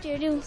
Do.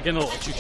Che no, ci...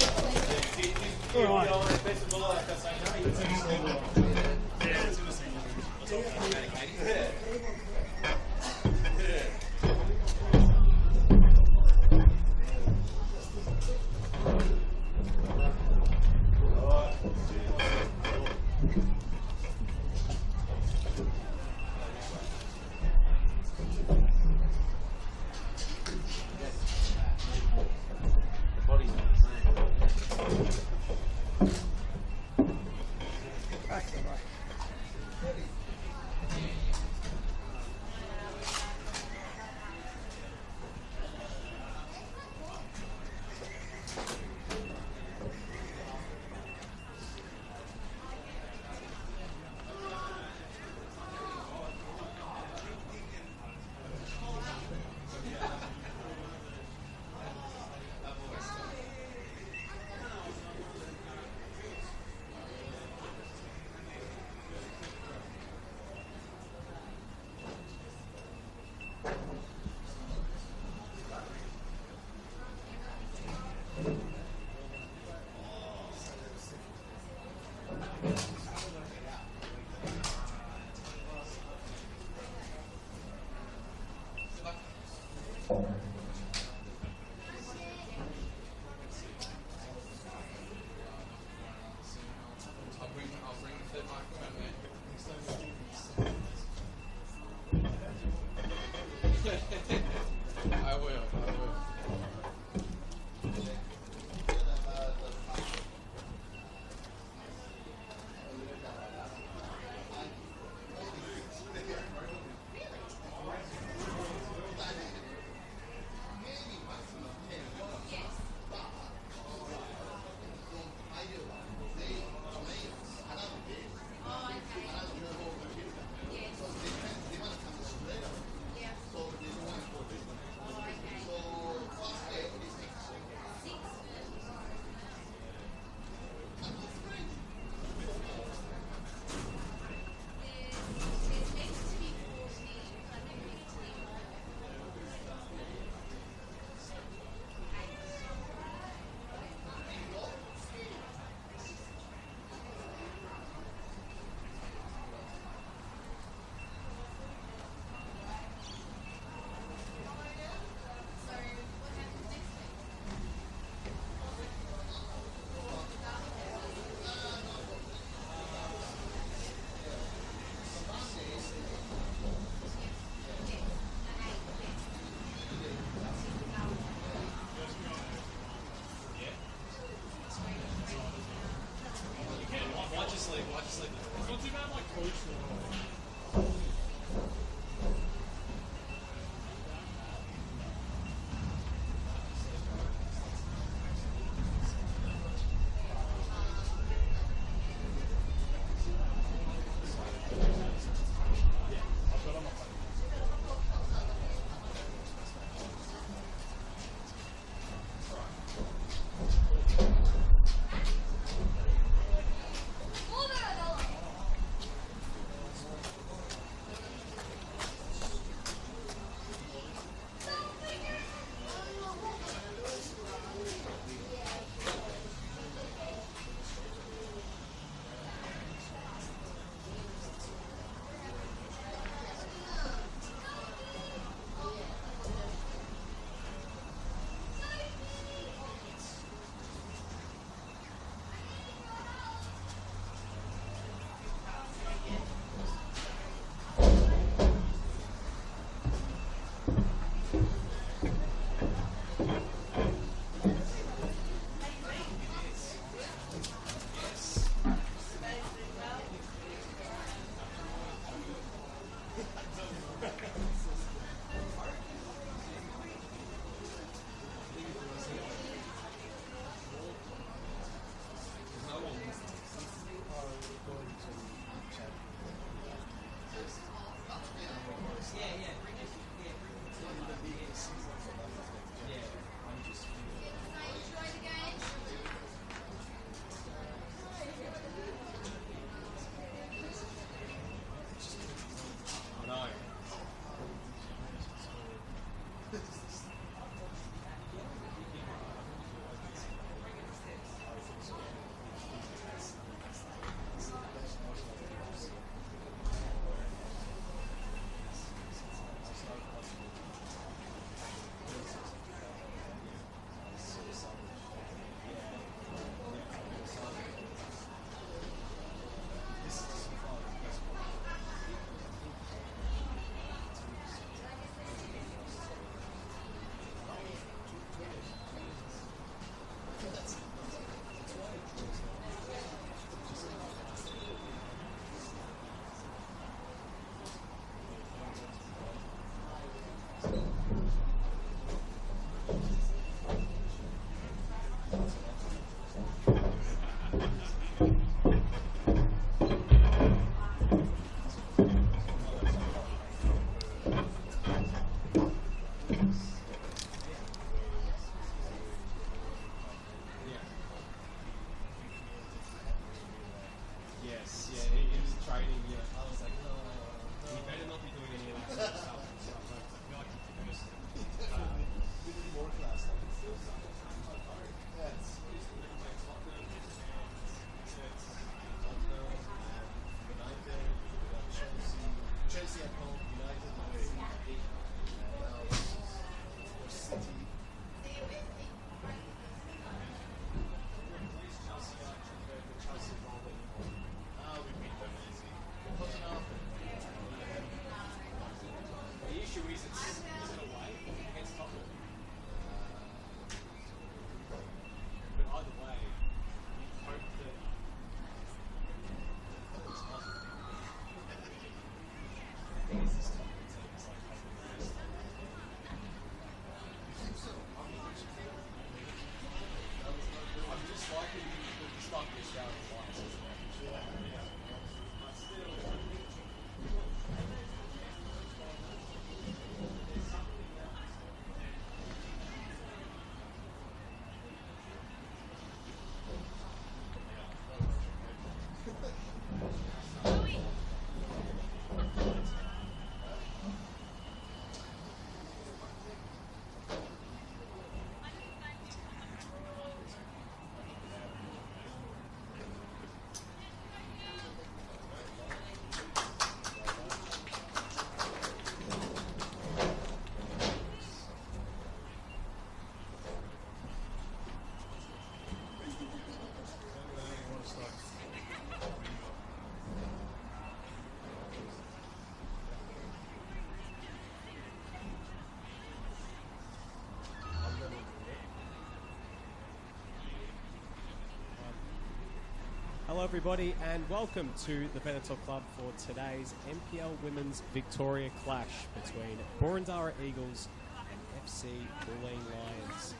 Hello everybody and welcome to the Boroondara Club for today's NPL Women's Victoria clash between Boroondara Eagles and FC Bulleen Lions.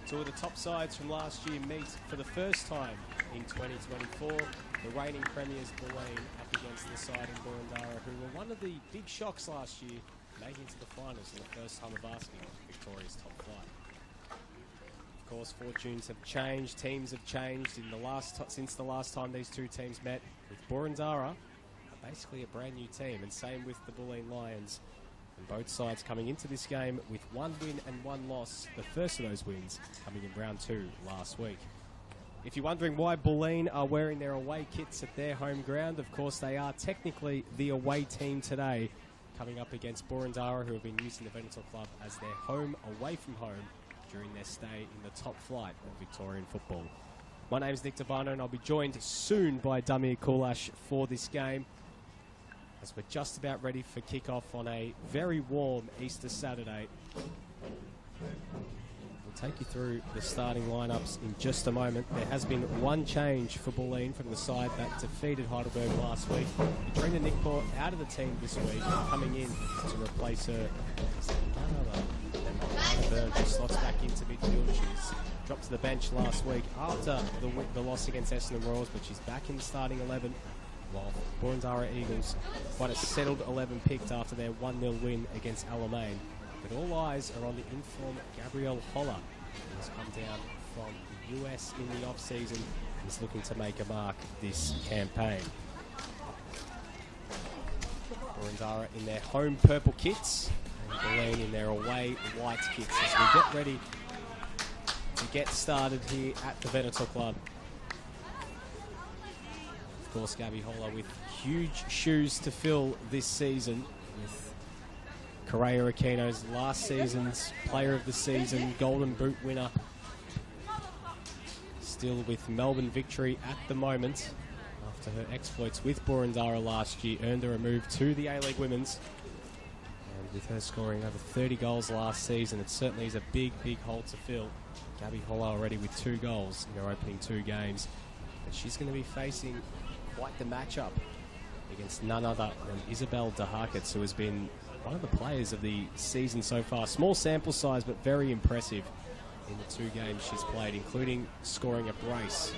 Two of the top sides from last year meet for the first time in 2024. The reigning premiers Bulleen up against the side in Boroondara, who were one of the big shocks last year, making it to the finals for the first time of asking Victoria's top flight. Of course, fortunes have changed, teams have changed in since the last time these two teams met, with Boroondara basically a brand new team, and same with the Bulleen Lions. And both sides coming into this game with one win and one loss, the first of those wins coming in round 2 last week. If you're wondering why Bulleen are wearing their away kits at their home ground, of course they are technically the away team today, coming up against Boroondara, who have been using the Boroondara Club as their home away from home during their stay in the top flight of Victorian football. My name is Nick Tabano and I'll be joined soon by Damir Kulash for this game, as we're just about ready for kick-off on a very warm Easter Saturday. We'll take you through the starting lineups in just a moment. There has been one change for Bulleen from the side that defeated Heidelberg last week. Katrina Nickport out of the team this week, coming in to replace her. Just slots back into midfield. She's dropped to the bench last week after the loss against Essendon Royals, but she's back in the starting 11, while Boroondara Eagles quite a settled 11 picked after their 1-0 win against Alamein. But all eyes are on the informed Gabrielle Holler, who has come down from the US in the off-season and is looking to make a mark this campaign. Boroondara in their home purple kits, Bulleen in their away white kits, as we get ready to get started here at the Boroondara Club. Of course, Gabby Holler with huge shoes to fill this season, with Correa Aquino's last season's Player of the Season, Golden Boot winner, still with Melbourne Victory at the moment, after her exploits with Boroondara last year earned her a move to the A-League Women's. With her scoring over 30 goals last season, it certainly is a big, big hole to fill. Gabby Holler already with 2 goals in her opening 2 games. And she's going to be facing quite the matchup against none other than Isabel de Harkets, who has been one of the players of the season so far. Small sample size, but very impressive in the 2 games she's played, including scoring a brace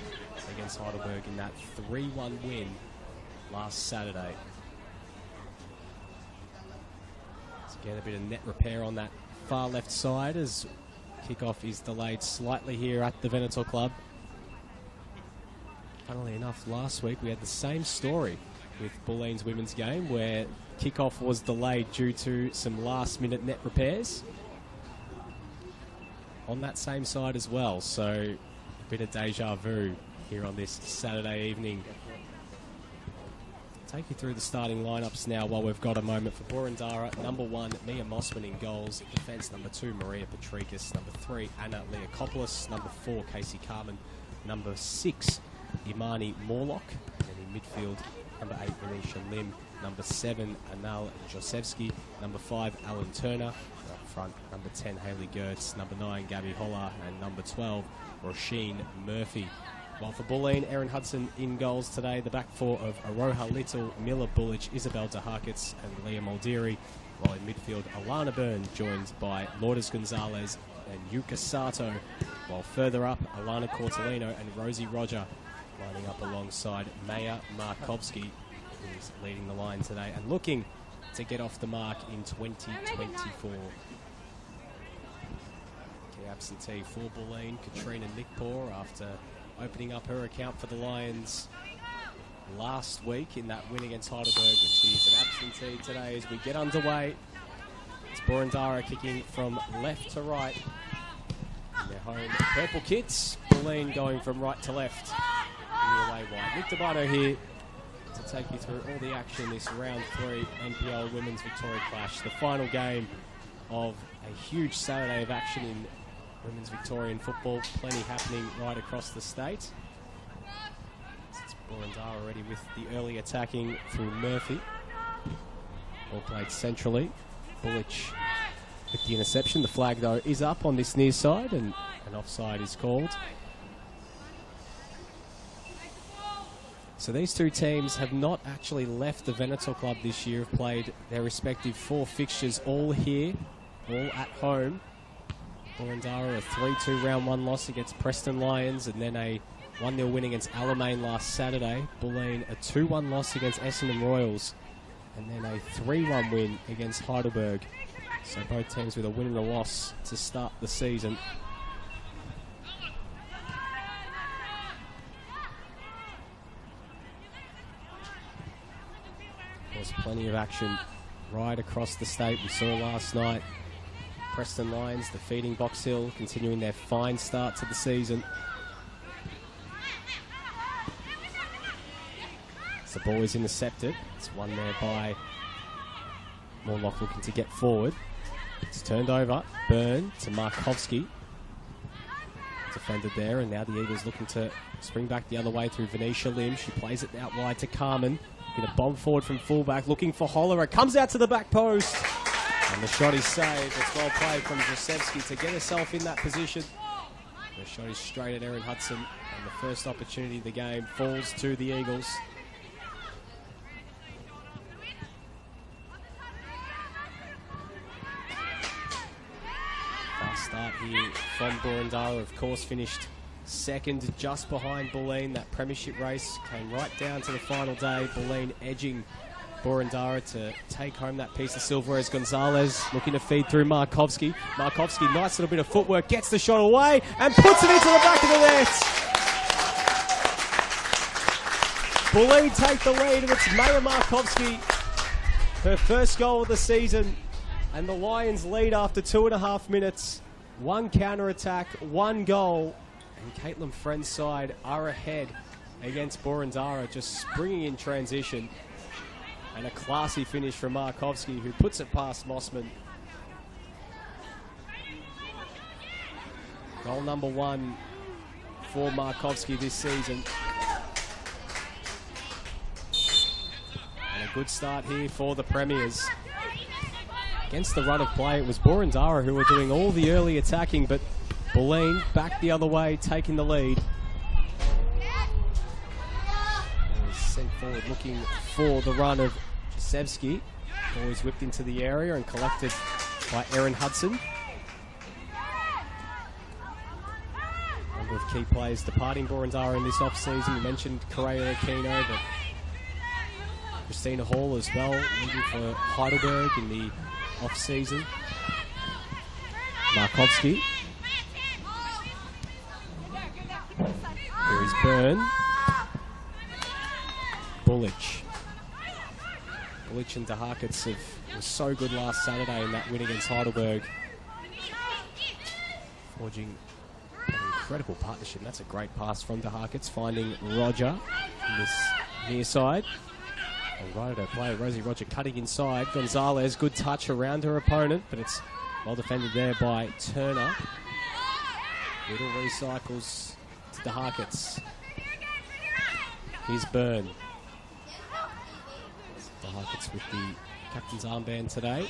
against Heidelberg in that 3-1 win last Saturday. Get a bit of net repair on that far left side as kickoff is delayed slightly here at the Boroondara Club. Funnily enough, last week we had the same story with Bulleen's women's game, where kickoff was delayed due to some last-minute net repairs on that same side as well. So a bit of deja vu here on this Saturday evening. Take you through the starting lineups now while we've got a moment. For Boroondara, number 1, Mia Mossman in goals. Defence, number 2, Maria Patricus. Number 3, Anna Leakopoulos. Number 4, Casey Carman. Number 6, Imani Morlock. And in midfield, number 8, Venetia Lim. Number 7, Anal Josevsky. Number 5, Alan Turner. Up front, number 10, Hayley Gertz. Number 9, Gabby Holler. And number 12, Roisin Murphy. While for Bulleen, Erin Hudson in goals today. The back 4 of Aroha Little, Mila Bullich, Isabel de Harkets and Leah Moldiri. While in midfield, Alana Byrne, joined by Lourdes Gonzalez and Yuka Sato. While further up, Alana Cortolino and Rosie Roger lining up alongside Maya Markovsky, who is leading the line today and looking to get off the mark in 2024. Key absentee for Bulleen, Katrina Nickport, after opening up her account for the Lions last week in that win against Heidelberg, but she's an absentee today as we get underway. It's Boroondara kicking from left to right in their home purple kits. Bulleen going from right to left in the away white. Nick Tabano here to take you through all the action this round 3 NPL Women's Victoria Clash, the final game of a huge Saturday of action in women's Victorian football. Plenty happening right across the state. It's Boroondara already with the early attacking through Murphy. All played centrally. Bullich with the interception. The flag, though, is up on this near side, and an offside is called. So these two teams have not actually left the Venator Club this year, have played their respective 4 fixtures all here, all at home. Boroondara, a 3-2 round 1 loss against Preston Lions, and then a 1-0 win against Alamein last Saturday. Bulleen, a 2-1 loss against Essendon Royals, and then a 3-1 win against Heidelberg. So both teams with a win and a loss to start the season. There's plenty of action right across the state. We saw last night Preston Lions defeating Box Hill, continuing their fine start to the season. As the ball is intercepted, it's won there by Morlock, looking to get forward. It's turned over. Byrne to Markovski. Defended there, and now the Eagles looking to spring back the other way through Venetia Lim. She plays it out wide to Carmen. Get a bomb forward from fullback, looking for Holler. It comes out to the back post. And the shot is saved. It's well played from Jasewski to get herself in that position. The shot is straight at Erin Hudson, and the first opportunity of the game falls to the Eagles. Fast start here from Boroondara, of course, finished second just behind Bulleen. That premiership race came right down to the final day. Bulleen edging Boroondara to take home that piece of silver, as Gonzalez looking to feed through Markovski. Markovski, nice little bit of footwork, gets the shot away and puts it into the back of the net. Bulleen take the lead, and it's Maya Markovski, her first goal of the season, and the Lions lead after 2.5 minutes. 1 counter-attack, 1 goal, and Caitlin Friend's side are ahead against Boroondara, just springing in transition. And a classy finish from Markovski, who puts it past Mossman. Goal number 1 for Markovski this season. And a good start here for the Premiers. Against the run of play, it was Boroondara who were doing all the early attacking, but Bulleen back the other way, taking the lead. Sent forward looking for the run of Jasewski. Ball is whipped into the area and collected by Erin Hudson. A number of key players departing Boroondara in this off-season. You mentioned Correa Aquino, but Christina Hall as well, leaving for Heidelberg in the off-season. Markovski. Here is Byrne. Bullich and DeHarkets were so good last Saturday in that win against Heidelberg. Forging an incredible partnership. That's a great pass from DeHarkets, finding Roger in this near side. And right at her play, Rosie Roger cutting inside. Gonzalez, good touch around her opponent, but it's well defended there by Turner. Little recycles to DeHarkets. Here's Byrne. DeHarkets with the captain's armband today.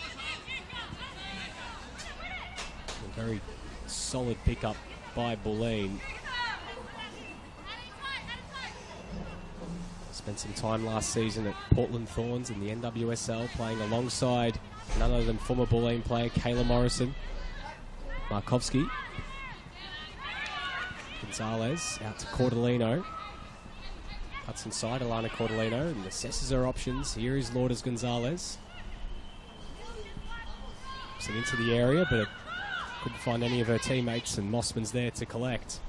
A very solid pickup by Bulleen. Spent some time last season at Portland Thorns in the NWSL, playing alongside none other than former Bulleen player Kayla Morrison. Markovski. Gonzalez out to Cordellino. Cuts inside Alana Cordellino and assesses her options. Here is Lourdes Gonzalez. Puts it into the area, but couldn't find any of her teammates, and Mossman's there to collect.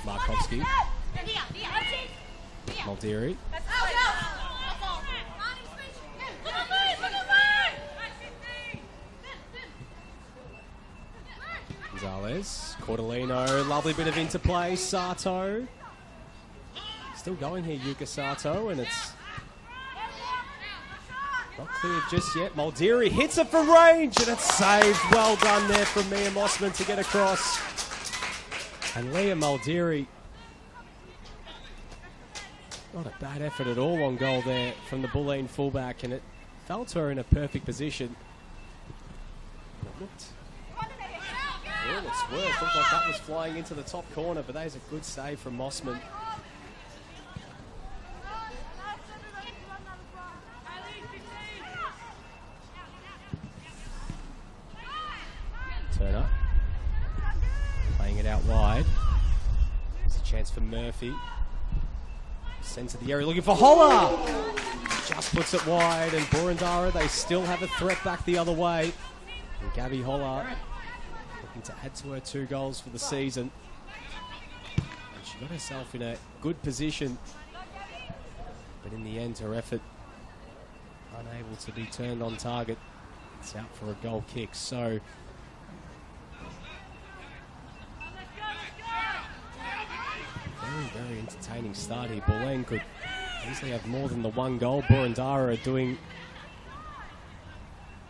Markovski. Muldeary. Gonzalez. Cordellino. Lovely bit of interplay. Sato. Still going here, Yuka Sato, and it's Not cleared just yet. Muldeary hits it from range, and it's saved. Well done there from Mia Mossman to get across. And Leah Muldeary, not a bad effort at all on goal there from the Bulleen fullback, and it fell to her in a perfect position. It looked all its worth. Looked like that was flying into the top corner, but that is a good save from Mossman. Turner playing it out wide. There's a chance for Murphy. Sends to the area looking for Holler. Just puts it wide, and Boroondara, they still have a threat back the other way. And Gabby Holler looking to add to her 2 goals for the season. And she got herself in a good position, but in the end her effort unable to be turned on target. It's out for a goal kick. So very entertaining start here. Bulleen could easily have more than the 1 goal. Boroondara are doing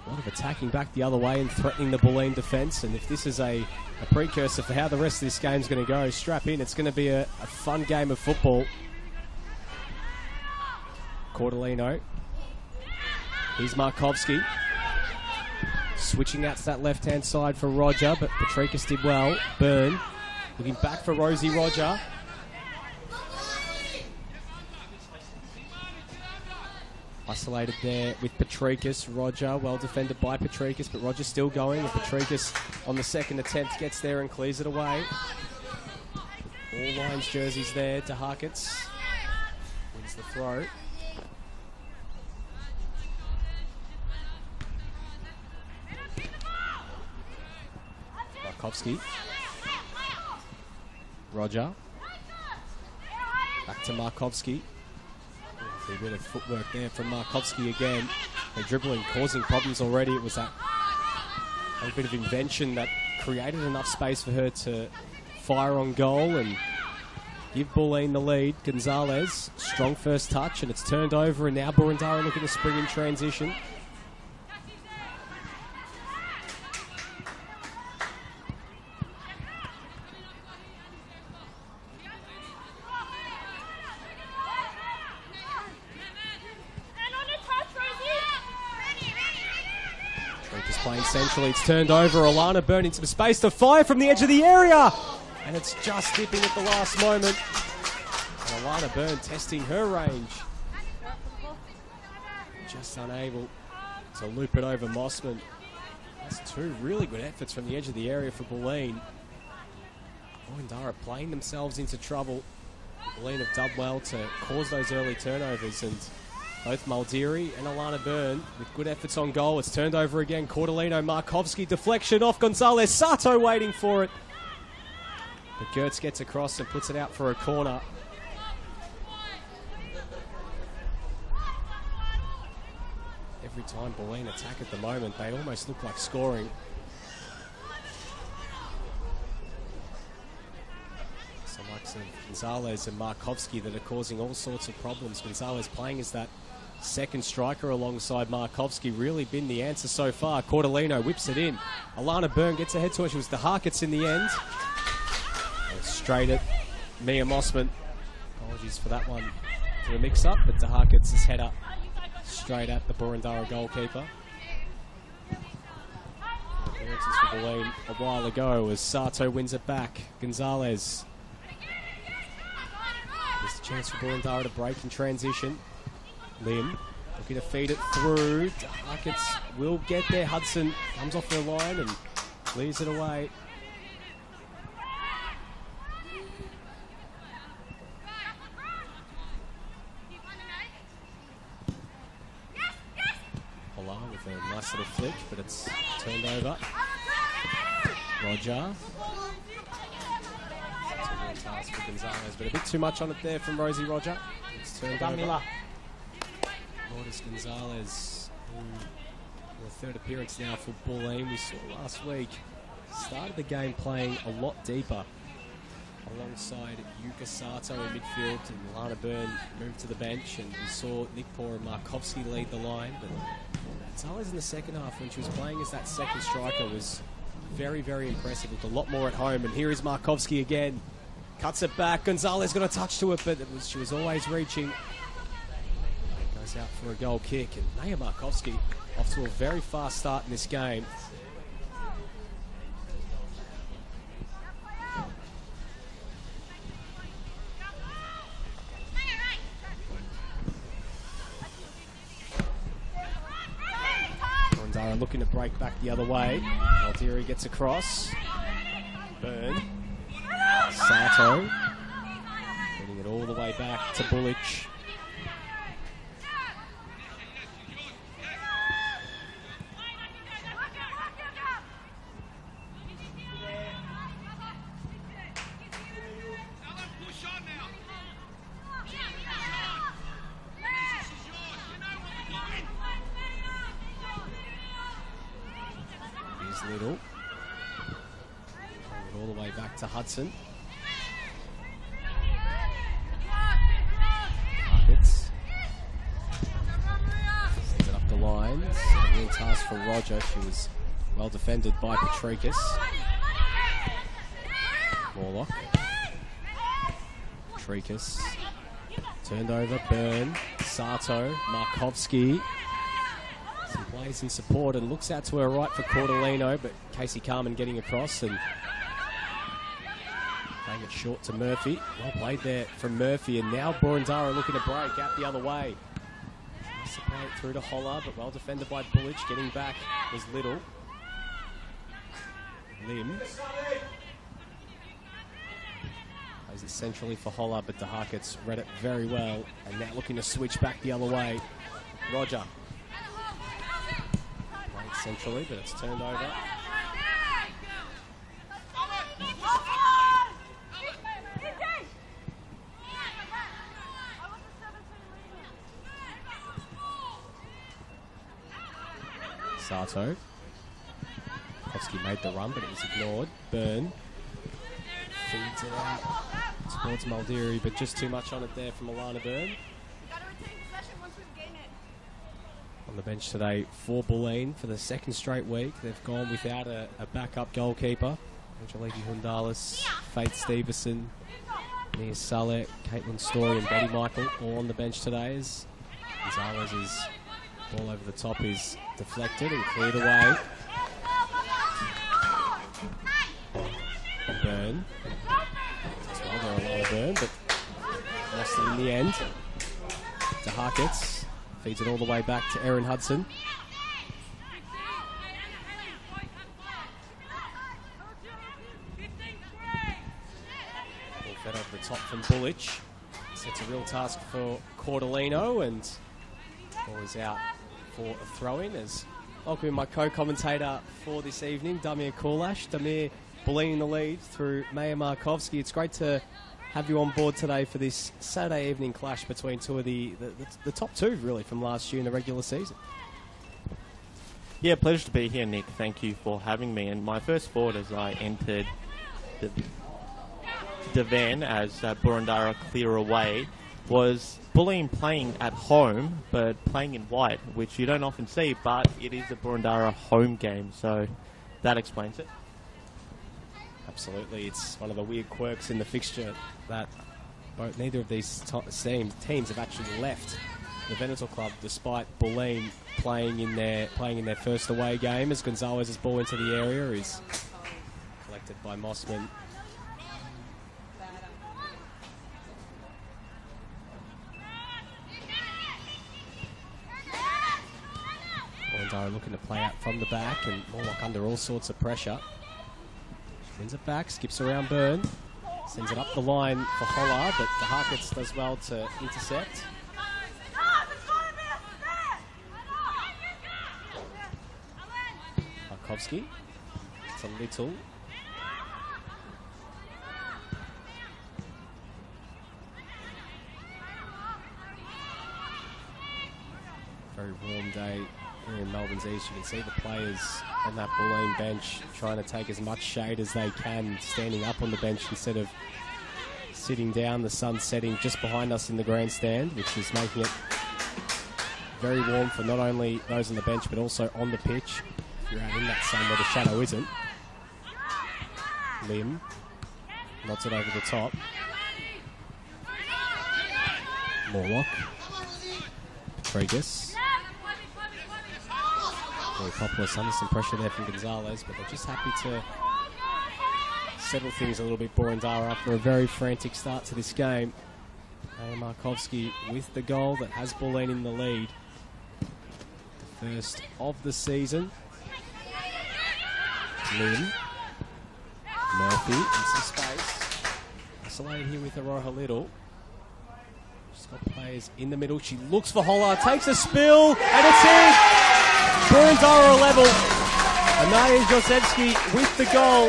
a lot of attacking back the other way and threatening the Bulleen defence. And if this is a precursor for how the rest of this game's going to go, strap in. It's going to be a fun game of football. Cordellino. Here's Markovski. Switching out to that left-hand side for Roger, but Patrikas did well. Byrne looking back for Rosie Roger. Isolated there with Patrikas. Roger, well defended by Patrikas, but Roger still going. And Patrikas on the second attempt gets there and clears it away. All Lions jerseys there. DeHarkets wins the throw. Markovski. Roger. Back to Markovski. A bit of footwork there from Markovski again. They're dribbling, causing problems already. It was that a bit of invention that created enough space for her to fire on goal and give Bulleen the lead. Gonzalez, strong first touch, and it's turned over, and now Boroondara looking to spring in transition. Playing centrally, it's turned over. Alana Byrne into space to fire from the edge of the area, and it's just dipping at the last moment. And Alana Byrne testing her range, just unable to loop it over Mossman. That's 2 really good efforts from the edge of the area for Bulleen. Boroondara playing themselves into trouble. Bulleen have done well to cause those early turnovers, and both Muldeary and Alana Byrne with good efforts on goal. It's turned over again. Cordellino, Markovski, deflection off Gonzalez. Sato waiting for it. But Gertz gets across and puts it out for a corner. Every time Bulleen attack at the moment, they almost look like scoring. So likes of Gonzalez and Markovski that are causing all sorts of problems. Gonzalez playing as that second striker alongside Markovski, really been the answer so far. Cordellino whips it in. Alana Byrne gets ahead to it. She was the Harkets in the end. And straight at Mia Mossman. Apologies for that one for the mix-up, but the Harkets' header straight at the Boroondara goalkeeper. Appearances for Bulleen a while ago as Sato wins it back. Gonzalez. There's a chance for Boroondara to break in transition. Lim looking to feed it through. Harkets will get there. Hudson comes off the line and clears it away. Holla with a nice little flick, but it's turned over. Roger. Task for Gonzalez, but a bit too much on it there from Rosie Roger. It's turned over. Lourdes Gonzalez, the 3rd appearance now for Bulleen. We saw last week, started the game playing a lot deeper. alongside Yuka Sato in midfield, and Lana Byrne moved to the bench, and we saw Nick Poor and Markovski lead the line. But Gonzalez in the second half, when she was playing as that second striker, was very, very impressive. Looked a lot more at home, and here is Markovski again. Cuts it back. Gonzalez got a touch to it, but she was always reaching. Goes out for a goal kick, and Maya Markovski off to a very fast start in this game. Boroondara looking to break back the other way. Aldiri gets across. Byrne. Sato. Getting it all the way back to Bulleen. Little. All the way back to Hudson. Buckets. Sends it up the line. A real task for Roger. She was well defended by Patricus. Morlock. Patricus. Turned over. Byrne. Sato. Markovski. Some plays in support and looks out to her right for Cordolino, but Casey Carmen getting across and playing it short to Murphy. Well played there from Murphy, and now Boroondara looking to break out the other way. Tries to play it through to Holler, but well defended by Bulleen. Getting back was Little. Lim. Plays it centrally for Holler, but the Harkets read it very well, and now looking to switch back the other way. Roger. Centrally, but it's turned over. Sato. Kowski made the run, but it was ignored. Byrne feeds it out towards Muldiri, but just too much on it there from Alana Byrne. On the bench today for Bulleen for the second straight week. They've gone without a backup goalkeeper. Angeliki Hundalis, Faith Stevenson, Nia Salek, Caitlin Story and Betty Michael all on the bench today as Gonzalez's ball over the top is deflected and cleared away. Byrne. As well, they're a lot of Byrne, but lost it in the end. To Harkets. Feeds it all the way back to Erin Hudson. Ball fed over the top from Bulleen. Sets a real task for Cordolino, and ball is out for a throw-in. As welcoming my co-commentator for this evening, Damir Kulash. Damir, Bulleen in the lead through Maya Markovski. It's great to have you on board today for this Saturday evening clash between two of the top two, really, from last year in the regular season. Yeah, pleasure to be here, Nick. Thank you for having me. And my first thought as I entered the van as Boroondara clear away was Bulleen playing at home, but playing in white, which you don't often see, but it is a Boroondara home game, so that explains it. Absolutely, it's one of the weird quirks in the fixture that neither of these teams have actually left the Venator Club, despite Bulleen playing in their first away game. As Gonzalez's ball into the area is collected by Mossman. Boroondara looking to play out from the back, and Morlock under all sorts of pressure. Wins it back, skips around Byrne, sends it up the line for Holler, but the Harkets does well to intercept. Markovski, it's a little. Very warm day here in Melbourne's East. You can see the players on that Bulleen bench trying to take as much shade as they can, standing up on the bench instead of sitting down. The sun's setting just behind us in the grandstand, which is making it very warm for not only those on the bench but also on the pitch. If you're out in that sun where the shadow isn't. Lim nods it over the top. Morlock. Rodriguez. Very Populous under some pressure there from Gonzalez, but they're just happy to settle things a little bit. Boroondara after a very frantic start to this game. Markovsky with the goal that has Bulleen in the lead. The first of the season. Lynn. Murphy in some space. Isolated here with Aroha Little. She's got players in the middle. She looks for Hollard, takes a spill, and it's in! Boroondara level. Anaya Josevsky with the goal.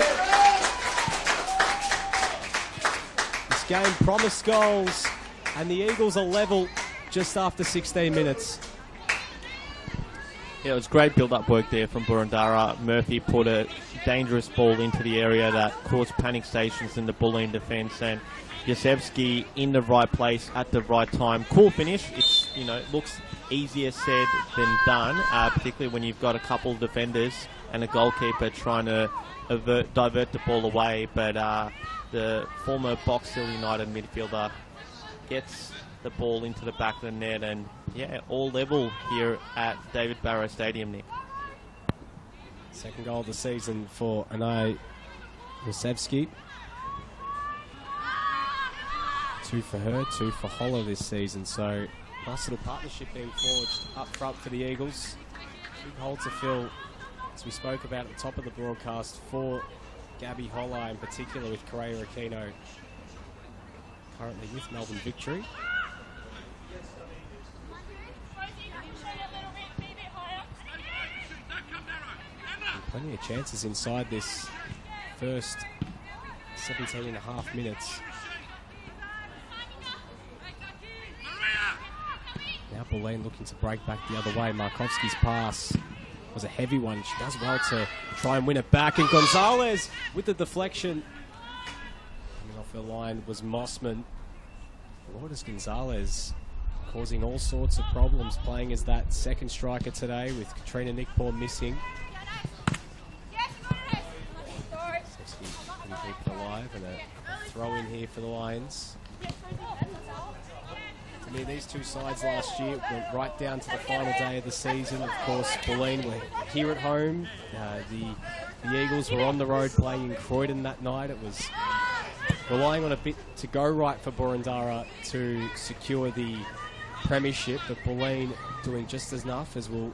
This game promised goals, and the Eagles are level just after 16 minutes. Yeah, it was great build-up work there from Boroondara. Murphy put a dangerous ball into the area that caused panic stations in the Bulleen defence, and Josevsky in the right place at the right time. Cool finish. It's, you know, looks easier said than done, particularly when you've got a couple of defenders and a goalkeeper trying to divert the ball away. But the former Box Hill United midfielder gets the ball into the back of the net, and yeah, all level here at David Barrow Stadium, Nick. Second goal of the season for Anaya Josevsky. 2 for her, 2 for Holler this season. So nice little partnership being forged up front for the Eagles. Big hole to fill, as we spoke about at the top of the broadcast, for Gabby Holler in particular, with Correa Aquino currently with Melbourne Victory. And plenty of chances inside this first 17 and a half minutes. Now Bulleen looking to break back the other way. Markovsky's pass was a heavy one. She does well to try and win it back. And Gonzalez with the deflection. Coming off her line was Mossman. Lourdes Gonzalez causing all sorts of problems, playing as that second striker today with Katrina Nickpaw missing. Couldn't keep it alive, and a throw in here for the Lions. To me, these two sides last year went right down to the final day of the season. Of course, Bulleen were here at home. The Eagles were on the road playing in Croydon that night. It was relying on a bit to go right for Boroondara to secure the premiership, but Bulleen doing just as enough, as we'll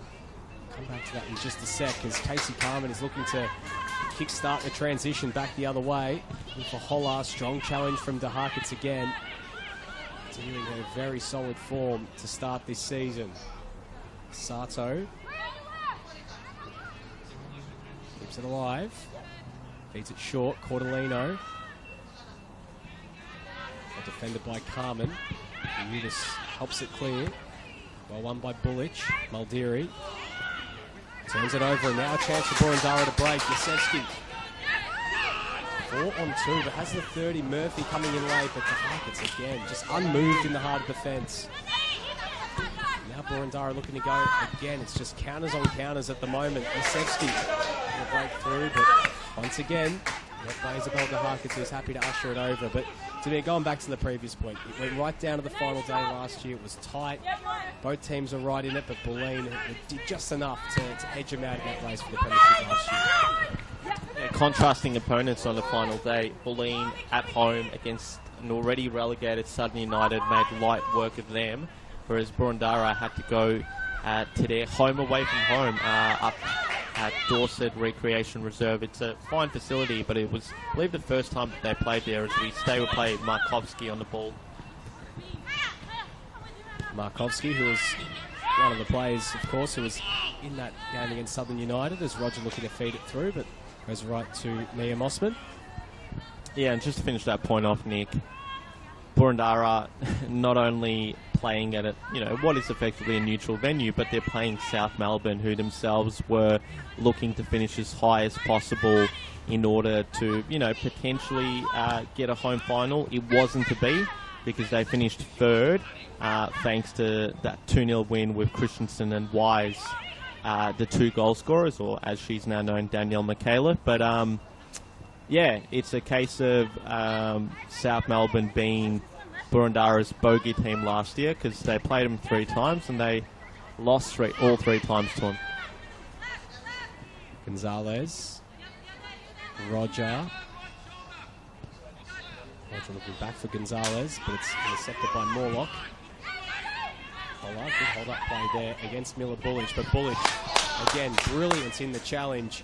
come back to that in just a sec, as Casey Carmen is looking to kickstart the transition back the other way. And for Holler, strong challenge from De Harkits again. Continuing her very solid form to start this season. Sato keeps it alive. Feeds it short. Cordellino. Defended by Carmen. Udis helps it clear. Well won by Bullich. Maldiri turns it over, and now a chance for Boroondara to break. Josevsky 4 on 2, but has the 30. Murphy coming in late, but De Harkits again just unmoved in the heart of defence. Now Boroondara looking to go again. It's just counters on counters at the moment. Josevsky will break through, but once again, that by Isabel De Harkits, who's happy to usher it over. But to me, going back to the previous point, it went right down to the final day last year. It was tight. Both teams were right in it, but Bulleen did just enough to edge them out in that race for the premiership last year. Yeah, contrasting opponents on the final day. Bulleen at home against an already relegated Southern United made light work of them, whereas Boroondara had to go to their home away from home up at Dorset Recreation Reserve. It's a fine facility, but it was, I believe, the first time that they played there, as they would play Markovsky on the ball. Markovsky, who was one of the players, of course, who was in that game against Southern United, as Roger looking to feed it through, but goes right to Mia Mossman. Yeah, and just to finish that point off, Nick, Boroondara not only playing at what is effectively a neutral venue, but they're playing South Melbourne, who themselves were looking to finish as high as possible in order to, potentially get a home final. It wasn't to be, because they finished third, thanks to that 2-0 win with Christensen and Wise, the 2 goal scorers, or as she's now known, Danielle Michaela. But it's a case of South Melbourne being Boroondara's bogey team last year, because they played them 3 times and they lost all 3 times to them. Gonzalez. Roger looking back for Gonzalez, but it's intercepted by Morlock. Good hold-up play there against Miller Bullich, but Bullich, again, brilliant in the challenge.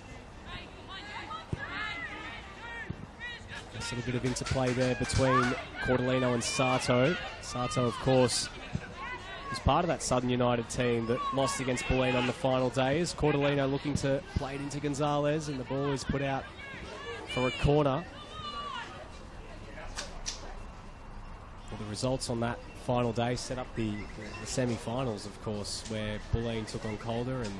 Just a little bit of interplay there between Cordellino and Sato. Sato, of course, was part of that Southern United team that lost against Bulleen on the final day. As Cordellino looking to play it into Gonzalez, and the ball is put out for a corner. Well, the results on that final day set up the semi-finals, of course, where Bulleen took on Calder and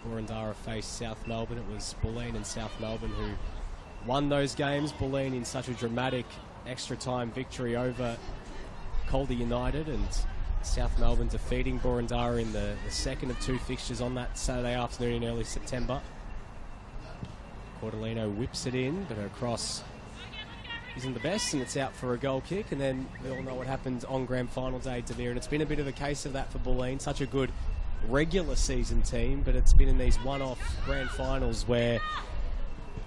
Boroondara faced South Melbourne. It was Bulleen and South Melbourne who won those games. Bulleen in such a dramatic extra-time victory over Calder United, and South Melbourne defeating Boroondara in the second of 2 fixtures on that Saturday afternoon in early September. Cordellino whips it in, but her cross isn't the best, and it's out for a goal kick. And then we all know what happened on grand final day, Demir, and it's been a bit of a case of that for Bulleen. Such a good regular season team, but it's been in these one-off grand finals where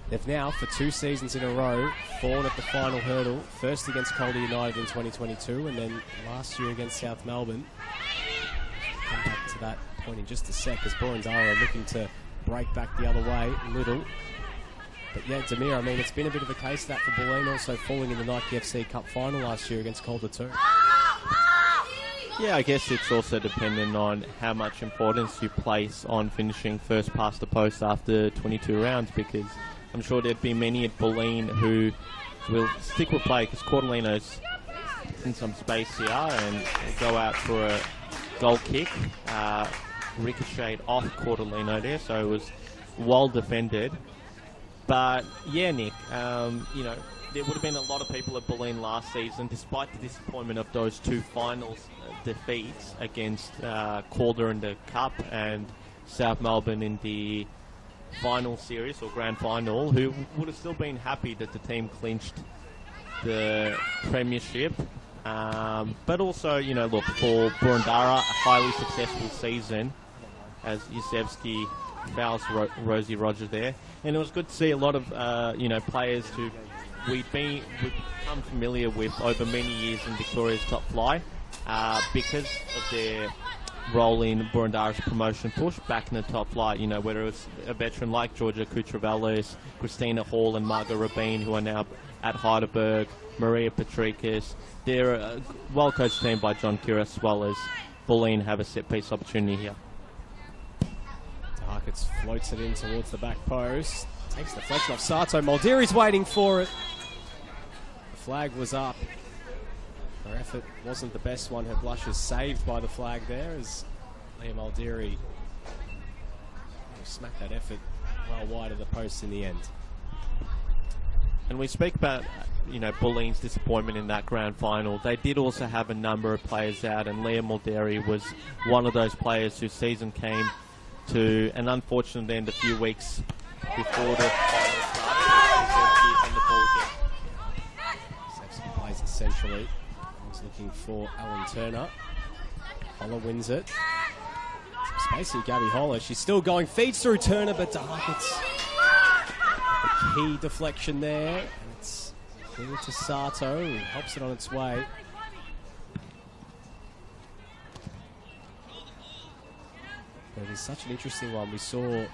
they've now, for 2 seasons in a row, fallen at the final hurdle. First against Calder United in 2022, and then last year against South Melbourne. We'll come back to that point in just a sec, as Boroondara are looking to break back the other way a little. But yeah, Demir, I mean, it's been a bit of a case of that for Bulleen, also falling in the Nike FC Cup final last year against Calder too. Yeah, I guess it's also dependent on how much importance you place on finishing first past the post after 22 rounds, because I'm sure there'd be many at Bulleen who will stick with play, because Cordellino's in some space here and go out for a goal kick, ricocheted off Cordellino there, so it was well defended. But yeah, Nick, there would have been a lot of people at Bulleen last season, despite the disappointment of those 2 finals defeats against Calder in the Cup and South Melbourne in the final series or grand final, who would have still been happy that the team clinched the premiership. But also, look, for Boroondara, a highly successful season, as Yusevsky fouls Rosie Roger there. And it was good to see a lot of, players who we've become familiar with over many years in Victoria's top fly, because of their role in Boroondara's promotion push back in the top flight, whether it was a veteran like Georgia Kutravelis, Christina Hall and Margot Rabin, who are now at Heidelberg, Maria Patricus. They're a well-coached team by John Kira, as well as Bulleen have a set-piece opportunity here. Harkets floats it in towards the back post. Takes the deflection off Sato. Muldiri's waiting for it. The flag was up. Her effort wasn't the best one. Her blush is saved by the flag there, as Leah Muldiri smacked that effort well wide of the post in the end. And we speak about, Bulleen's disappointment in that grand final. They did also have a number of players out, and Leah Muldiri was one of those players whose season came to an unfortunate end a few weeks before the final started. Sepsi plays it centrally. He's looking for Alan Turner. Holler wins it. Some space here, Gabby Holler. She's still going, feeds through Turner, but Darkets. The key deflection there. And it's clear to Sato, who helps it on its way. But it is such an interesting one. We saw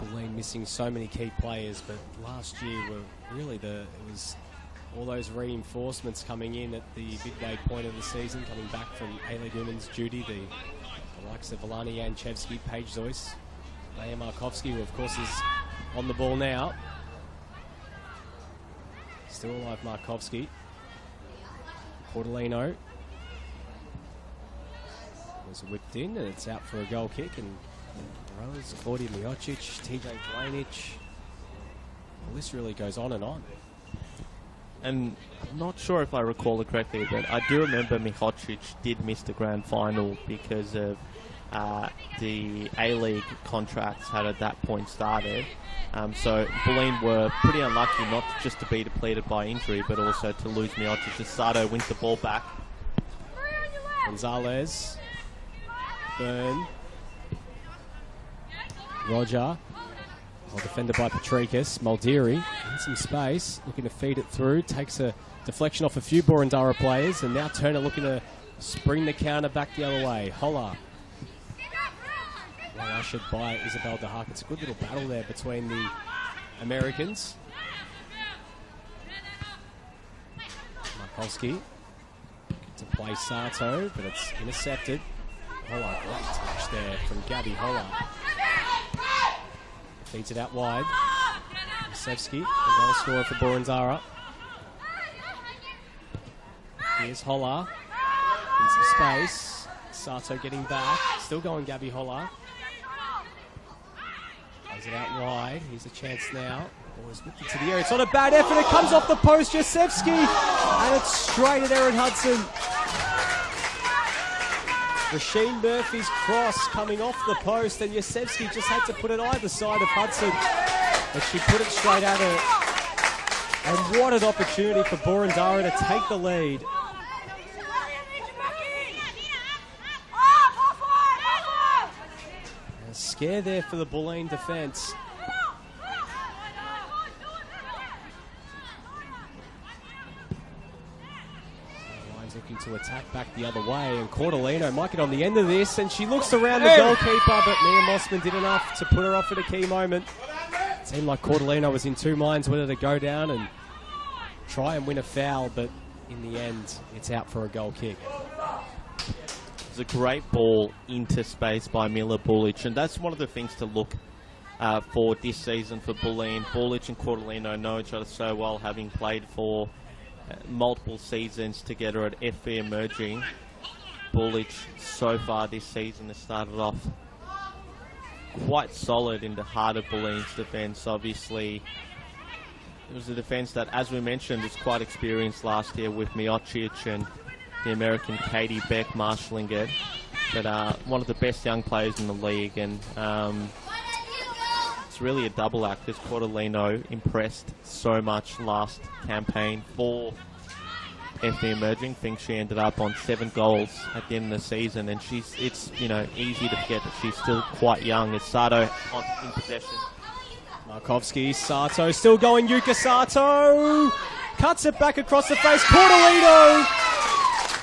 Bulleen missing so many key players, but last year it was all those reinforcements coming in at the midway point of the season, coming back from A-League Women's duty, the likes of Alana Janchevsky, Paige Zoyce, Leia Markovsky, who of course is on the ball now. Still alive, Markovsky. Cordellino. was whipped in, and it's out for a goal kick. And Rose, Claudia Miocic, TJ Blanich. Well, this really goes on and on. And I'm not sure if I recall it correctly, but I do remember Mihocic did miss the grand final because of the A-League contracts had at that point started. So Bulleen were pretty unlucky not just to be depleted by injury, but also to lose Miocic as Sato wins the ball back. Gonzalez, Byrne, Roger, well defended by Patricus. Muldeary in some space, looking to feed it through, takes a deflection off a few Boroondara players, and now Turner looking to spring the counter back the other way. Holler. Well ushered by Isabel De Haak. It's a good little battle there between the Americans. Markowski to play Sato, but it's intercepted. Holler, great touch there from Gabby Holler. Feeds it out wide. Masevski, the goal scorer for Boroondara. Here's Holler. In some space. Sato getting back. Still going Gabby Holler. Plays it out wide. Here's a chance now. Ball is whipped into the air. It's not a bad effort. It comes off the post. Jasewski. And it's straight at Erin Hudson. Rasheen Murphy's cross coming off the post, and Jasewski just had to put it either side of Hudson. But she put it straight at her. And what an opportunity for Boroondara to take the lead. A scare there for the Bulleen defence. Looking to attack back the other way, and Cordolino might get on the end of this, and she looks around the goalkeeper, but Mia Mossman did enough to put her off at a key moment. It seemed like Cordolino was in two minds whether to go down and try and win a foul, but in the end, it's out for a goal kick. It's a great ball into space by Mila Bulic, and that's one of the things to look for this season for Bulleen. Bulic and Cordolino know each other so well, having played for multiple seasons together at FV Emerging. Bullic so far this season has started off quite solid in the heart of Bulleen's defence. Obviously, it was a defence that, as we mentioned, was quite experienced last year with Miocic and the American Katie Beck marshalling it. But one of the best young players in the league, and it's really a double act because Cordolino impressed so much last campaign for FV Emerging. I think she ended up on 7 goals at the end of the season, and it's easy to forget that she's still quite young. As Sato in possession. Markovsky, Sato still going. Yuka Sato cuts it back across the face. Cordolino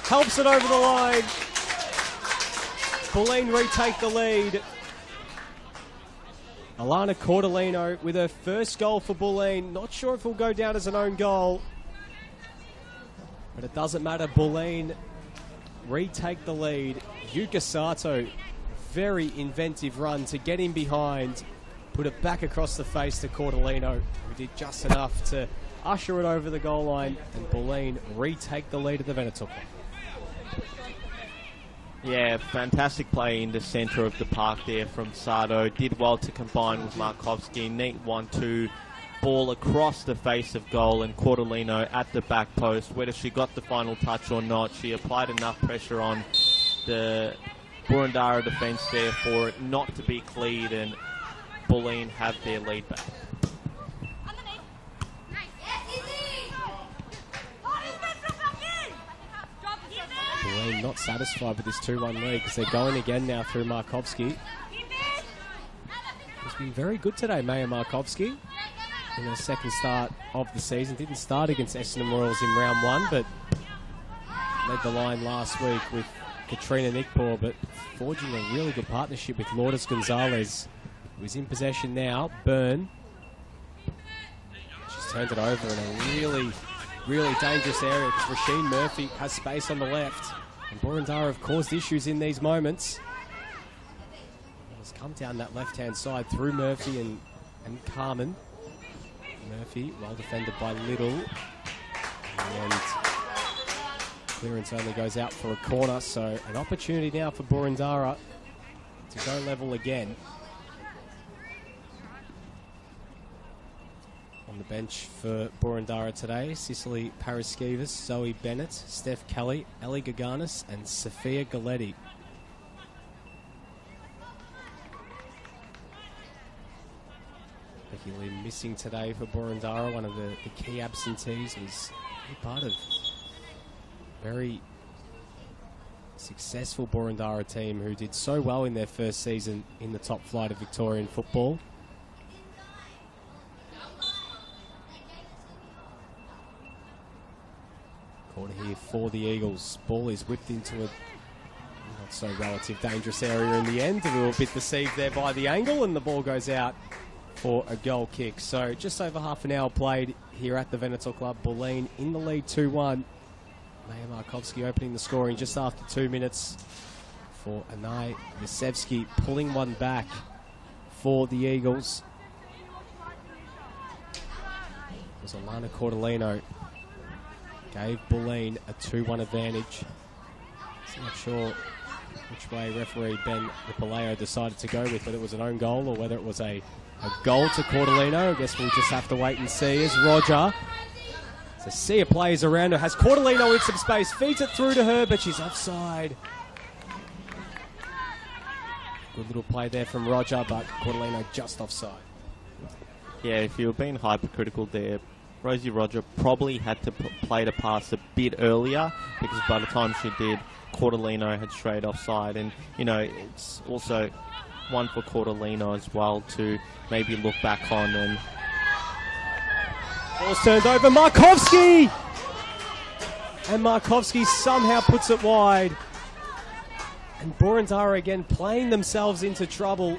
helps it over the line. Bulleen retake the lead. Alana Cordolino with her first goal for Bulleen. Not sure if it'll go down as an own goal, but it doesn't matter. Bulleen retake the lead. Yuka Sato, very inventive run to get in behind, put it back across the face to Cordolino, who did just enough to usher it over the goal line, and Bulleen retake the lead at the Veneto Club. Yeah, fantastic play in the centre of the park there from Sato. Did well to combine with Markovsky. Neat 1-2 ball across the face of goal, and Cordolino at the back post. Whether she got the final touch or not, she applied enough pressure on the Boroondara defence there for it not to be cleared, and Bulleen have their lead back. Bulleen not satisfied with this 2-1 lead because they're going again now through Markovsky. He's been very good today, Maya Markovsky, in her second start of the season. Didn't start against Essendon Royals in round 1, but led the line last week with Katrina Nickpaw, but forging a really good partnership with Lourdes Gonzalez, who's in possession now. Byrne. She's turned it over in a really dangerous area because Rasheen Murphy has space on the left. And Boroondara have caused issues in these moments. It's come down that left-hand side through Murphy and Carmen. Murphy, well defended by Little. And Clearance only goes out for a corner, so an opportunity now for Boroondara to go level again. On the bench for Boroondara today, Cicely Paraskevas, Zoe Bennett, Steph Kelly, Ellie Gaganis and Sophia Galetti. Becky Lynn missing today for Boroondara. One of the key absentees was part of very successful Boroondara team who did so well in their first season in the top flight of Victorian football. Corner here for the Eagles. Ball is whipped into a not so relative dangerous area in the end. A little bit deceived there by the angle, and the ball goes out for a goal kick. So just over half an hour played here at the Venator Club. Bulleen in the lead 2-1. Maya Markovsky opening the scoring just after 2 minutes for Anai Yasevsky, pulling one back for the Eagles. It was Alana Cordolino. Gave Bulleen a 2-1 advantage. So not sure which way referee Ben Napoleo decided to go with, whether it was an own goal or whether it was a goal to Cordolino. I guess we'll just have to wait and see as Roger, it's a sea of players around her, has Cordolino in some space, feeds it through to her, but she's offside. Good little play there from Roger, but Cordolino just offside. Yeah, if you were being hypercritical there, Rosie Roger probably had to play the pass a bit earlier, because by the time she did, Cordolino had strayed offside. And, you know, it's also one for Cordolino as well to maybe look back on. And ball's turned over, Markovsky! And Markovsky somehow puts it wide. And Boroondara again playing themselves into trouble.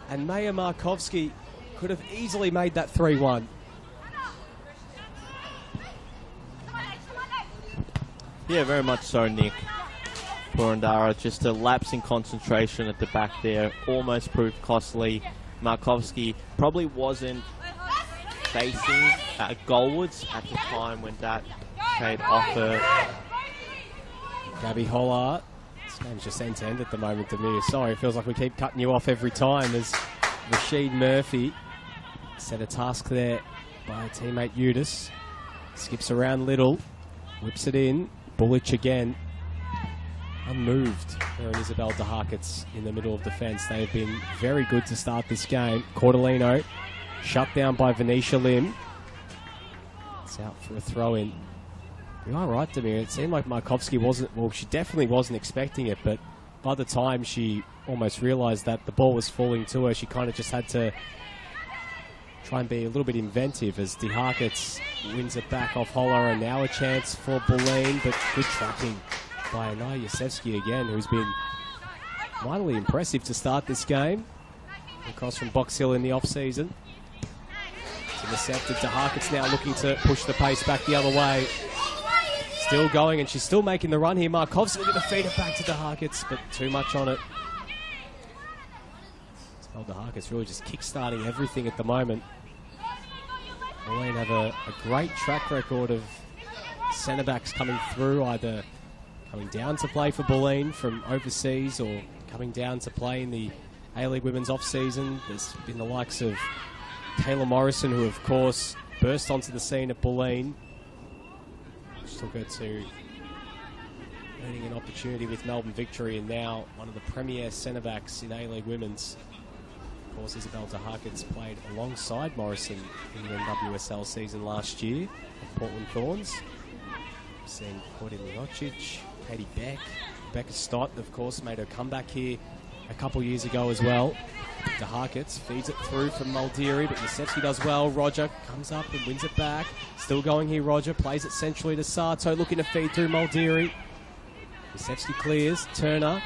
And Maya Markovsky could have easily made that 3-1. Yeah, very much so, Nick. Boroondara, just a lapse in concentration at the back there, almost proved costly. Markovsky probably wasn't facing goalwards at the time when that came off her. Gabby Hollart. This game's just end-to-end at the moment, Demir. Sorry, it feels like we keep cutting you off every time as Rashid Murphy set a task there by her teammate Udis. Skips around Little, whips it in. Bullich again, unmoved. Her and Isabel DeHarkets in the middle of defence. They have been very good to start this game. Cordolino shut down by Venetia Lim. It's out for a throw-in. You are right, Demir. It seemed like Markovsky wasn't, well, she definitely wasn't expecting it, but by the time she almost realised that the ball was falling to her, she kind of just had to try and be a little bit inventive as DeHarkets wins it back off Holler, and now a chance for Bulleen, but good tracking by Anaya Yasevsky again, who's been mightily impressive to start this game. Across from Box Hill in the off-season. It's intercepted. DeHarkets now looking to push the pace back the other way. Still going, and she's still making the run here. Markovsky going to feed it back to DeHarkets, but too much on it. DeHarkets really just kick-starting everything at the moment. Bulleen have a great track record of centre-backs coming through, either coming down to play for Bulleen from overseas or coming down to play in the A-League Women's off-season. There's been the likes of Taylor Morrison, who of course burst onto the scene at Bulleen, which took her to earning an opportunity with Melbourne Victory, and now one of the premier centre-backs in A-League Women's. Of course, Isabel DeHarkets played alongside Morrison in the NWSL season last year at Portland Thorns. We've seen Claudia Miocic, Katie Beck, Rebecca Stott, of course, made her comeback here a couple years ago as well. DeHarkets feeds it through from Muldeary, but Yasevsky does well. Roger comes up and wins it back. Still going here, Roger plays it centrally to Sato, looking to feed through Muldeary. Yasevsky clears, Turner.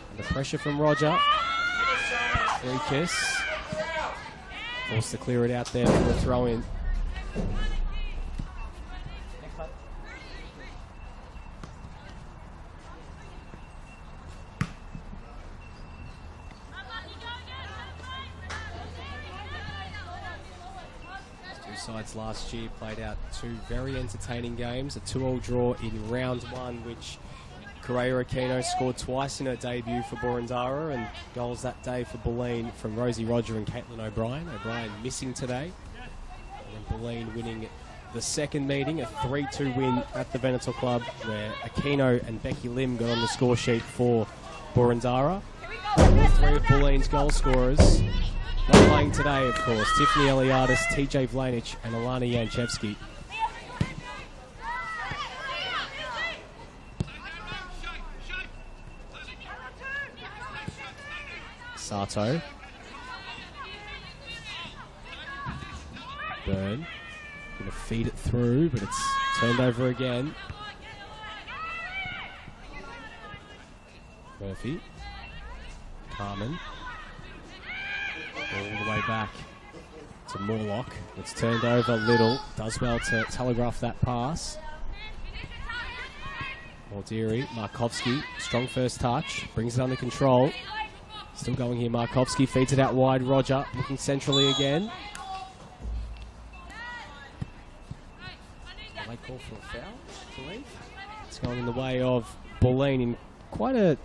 And the pressure from Roger. Free kiss. Forced to clear it out there for a throw-in. sides last year played out two very entertaining games. A 2-2 draw in round one, which Correa Aquino scored twice in her debut for Boroondara, and goals that day for Bulleen from Rosie Roger and Caitlin O'Brien. O'Brien missing today. And then Bulleen winning the second meeting, a 3-2 win at the Venator Club, where Aquino and Becky Lim got on the score sheet for Boroondara. All three of Bulleen's goal scorers not playing today, of course. Tiffany Eliadis, TJ Vlanich and Alana Janchevsky. Sato. Byrne. Going to feed it through, but it's turned over again. Murphy. Carmen. All the way back to Morlock. It's turned over. Little does well to telegraph that pass. Maldiri, Markovsky, strong first touch, brings it under control. Still going here, Markovsky feeds it out wide. Roger looking centrally again. They call for a foul, I believe. It's going in the way of Bulleen in quite a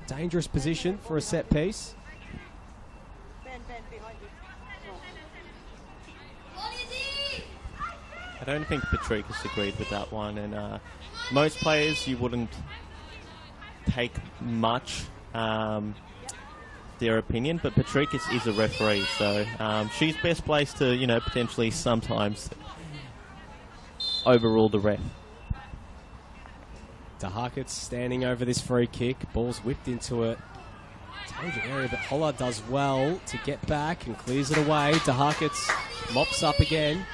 dangerous position for a set piece. I don't think Patricus agreed with that one, and most players you wouldn't take much their opinion, but Patricus is a referee, so she's best placed to, you know, potentially sometimes overrule the ref. DeHarkett standing over this free kick. Ball's whipped into a dangerous area, but Holler does well to get back and clears it away. DeHarkett mops up again.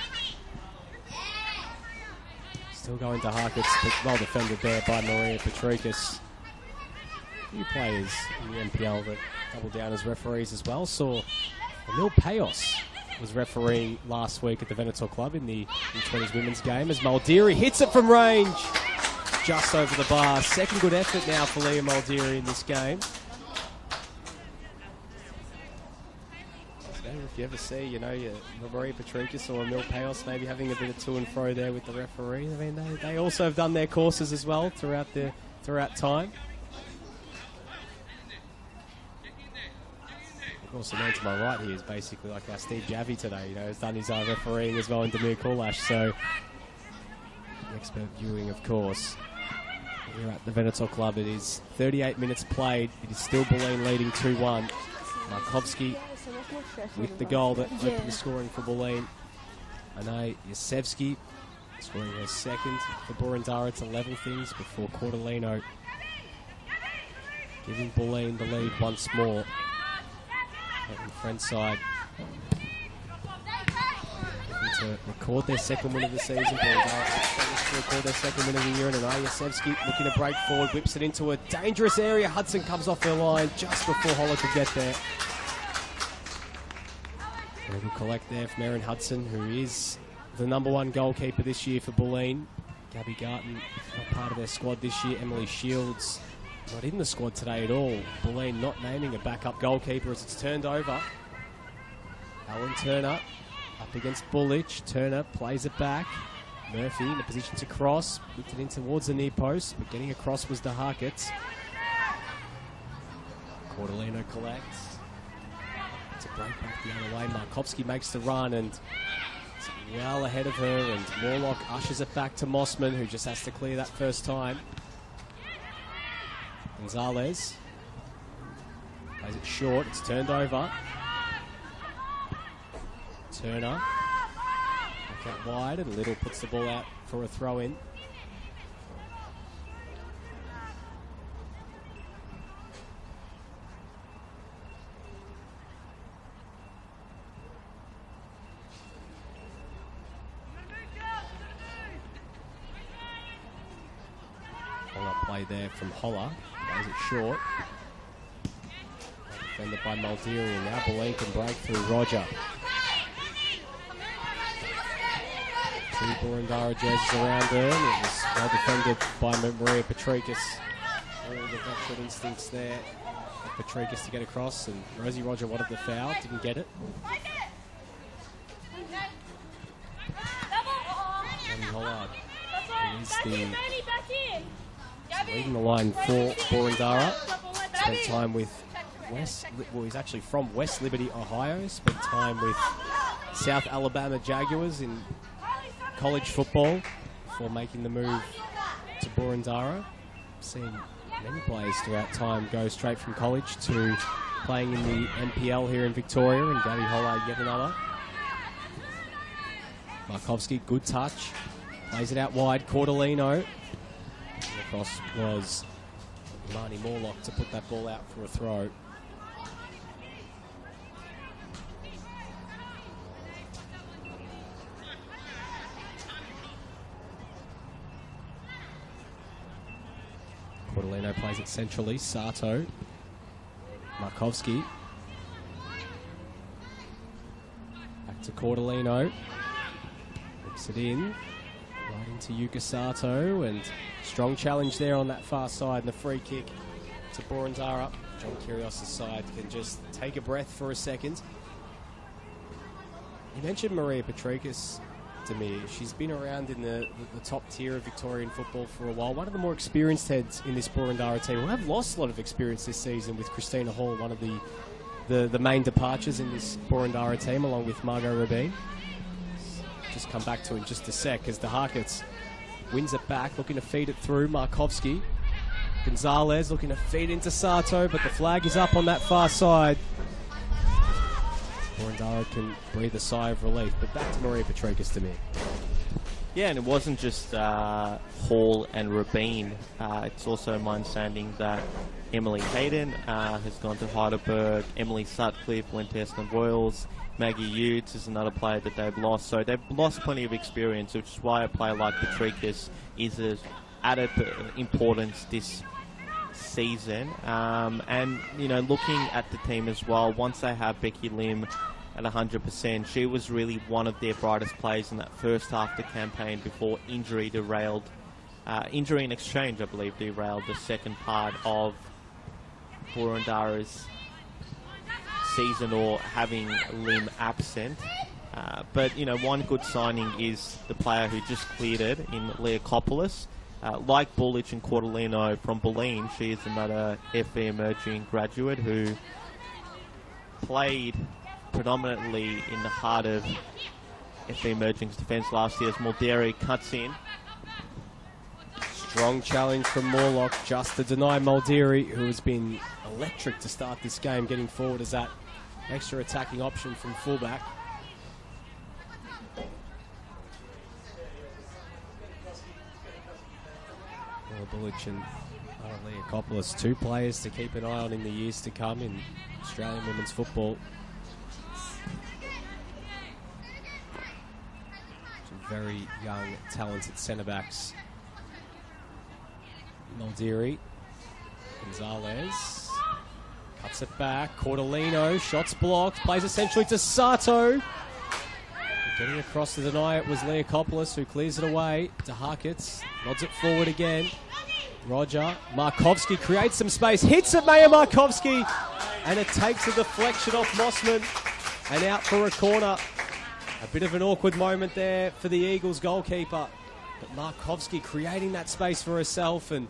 Still going DeHarkett, but well defended there by Maria Patricus. Few players in the NPL that double down as referees as well. Saw Emil Payos was refereeing last week at the Venator Club in the U20s women's game as Maldiri hits it from range. Just over the bar. Second good effort now for Leah Maldiri in this game. So if you ever see, you know, Maria Patricus or Emil Payos maybe having a bit of to and fro there with the referee, I mean, they also have done their courses as well throughout time. Of course, the man to my right here is basically like our Steve Javi today. You know, has done his refereeing as well in Demir Kulash. So, expert viewing, of course. Here at the Venator Club, it is 38 minutes played. It is still Bulleen leading 2-1. Markovsky with the goal that opened the scoring for Bulleen. Anay Yasevsky scoring her second for Boroondara to level things before Cordolino giving Bulleen the lead once more. On the front side, looking to record their second win of the season. To record their second win of the year, and Yasevsky looking to break forward, whips it into a dangerous area. Hudson comes off her line just before Holler could get there. Very good collect there from Erin Hudson, who is the #1 goalkeeper this year for Bulleen. Gabby Garton, not part of their squad this year. Emily Shields, not in the squad today at all. Bulleen not naming a backup goalkeeper as it's turned over. Alan Turner up against Bullich. Turner plays it back. Murphy in a position to cross. Whipped it in towards the near post, but getting across was DeHarkett. Cordolino collects. To break back the other way. Markovsky makes the run and it's well ahead of her, and Morlock ushers it back to Mossman, who just has to clear that first time. Gonzalez plays it short, it's turned over. Turner back out wide, and Little puts the ball out for a throw in. Play there from Holler. Plays it short. Defended by Maldiri, and now Bulleen can break through Roger. Two Boroondara jerseys around her, and it was well defended by Maria Patricus. All the veteran instincts there for Patricus to get across, and Rosie Roger wanted the foul, didn't get it. Gabby Hollard, who is the leading the line for Boroondara. Spent time with he's actually from West Liberty, Ohio. Spent time with South Alabama Jaguars in college football before making the move to Boroondara. Seen many players throughout time go straight from college to playing in the NPL here in Victoria, and Gabby Hollard yet another. Markovski, good touch. Plays it out wide. Cordolino. And across was Marnie Morlock to put that ball out for a throw. Cordolino plays it centrally. Sato. Markovski. Back to Cordolino. Whips it in. Right into Yuka Sato. And strong challenge there on that far side. And the free kick to Boroondara. John Kyrgios' side can just take a breath for a second. You mentioned Maria Petrikis to me. She's been around in the top tier of Victorian football for a while. One of the more experienced heads in this Boroondara team. We have lost a lot of experience this season with Christina Hall, one of the main departures in this Boroondara team, along with Margot Rabin. Just come back to in just a sec as the Harkets wins it back, looking to feed it through. Markovski. Gonzalez looking to feed into Sato, but the flag is up on that far side. Boroondara can breathe a sigh of relief, but back to Maria Petrikis to me. Yeah, and it wasn't just Hall and Rabin. It's also my understanding that Emily Hayden has gone to Heidelberg. Emily Sutcliffe went to Eston Royals. Maggie Utes is another player that they've lost. So they've lost plenty of experience, which is why a player like Petrikis is of added importance this season. And, you know, looking at the team as well, once they have Becky Lim at 100%, she was really one of their brightest players in that first half of the campaign before injury derailed. Injury in exchange, I believe, derailed the second part of Boroondara's season, or having Lim absent. But, you know, one good signing is the player who just cleared it in Leakopoulos. Like Bullich and Cordolino from Bulleen, she is another FE emerging graduate who played predominantly in the heart of FE emerging's defence last year as Mulderry cuts in. Strong challenge from Morlock just to deny Mulderry, who has been electric to start this game, getting forward as that extra attacking option from fullback. Bullich and Leakopoulos, two players to keep an eye on in the years to come in Australian women's football. Some very young, talented centre-backs. Mulderry, Gonzalez, cuts it back, Cordolino, shots blocked, plays essentially to Sato. Getting across to deny it was Leakopoulos, who clears it away to Harkets, nods it forward again. Roger, Markovski creates some space, hits it, Maya Markovski, and it takes a deflection off Mossman and out for a corner. A bit of an awkward moment there for the Eagles goalkeeper, but Markovski creating that space for herself, and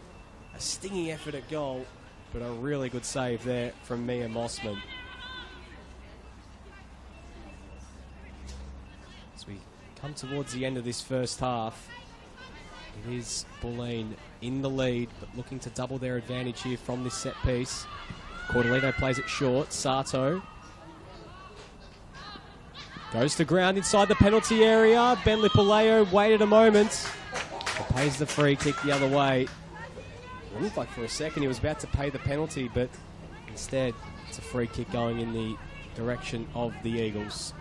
a stinging effort at goal, but a really good save there from Mia Mossman. As we come towards the end of this first half, it is Bulleen in the lead, but looking to double their advantage here from this set piece. Cordolino plays it short. Sato goes to ground inside the penalty area. Ben Lipoleo waited a moment and pays the free kick the other way. It looked like for a second he was about to pay the penalty, but instead it's a free kick going in the direction of the Eagles.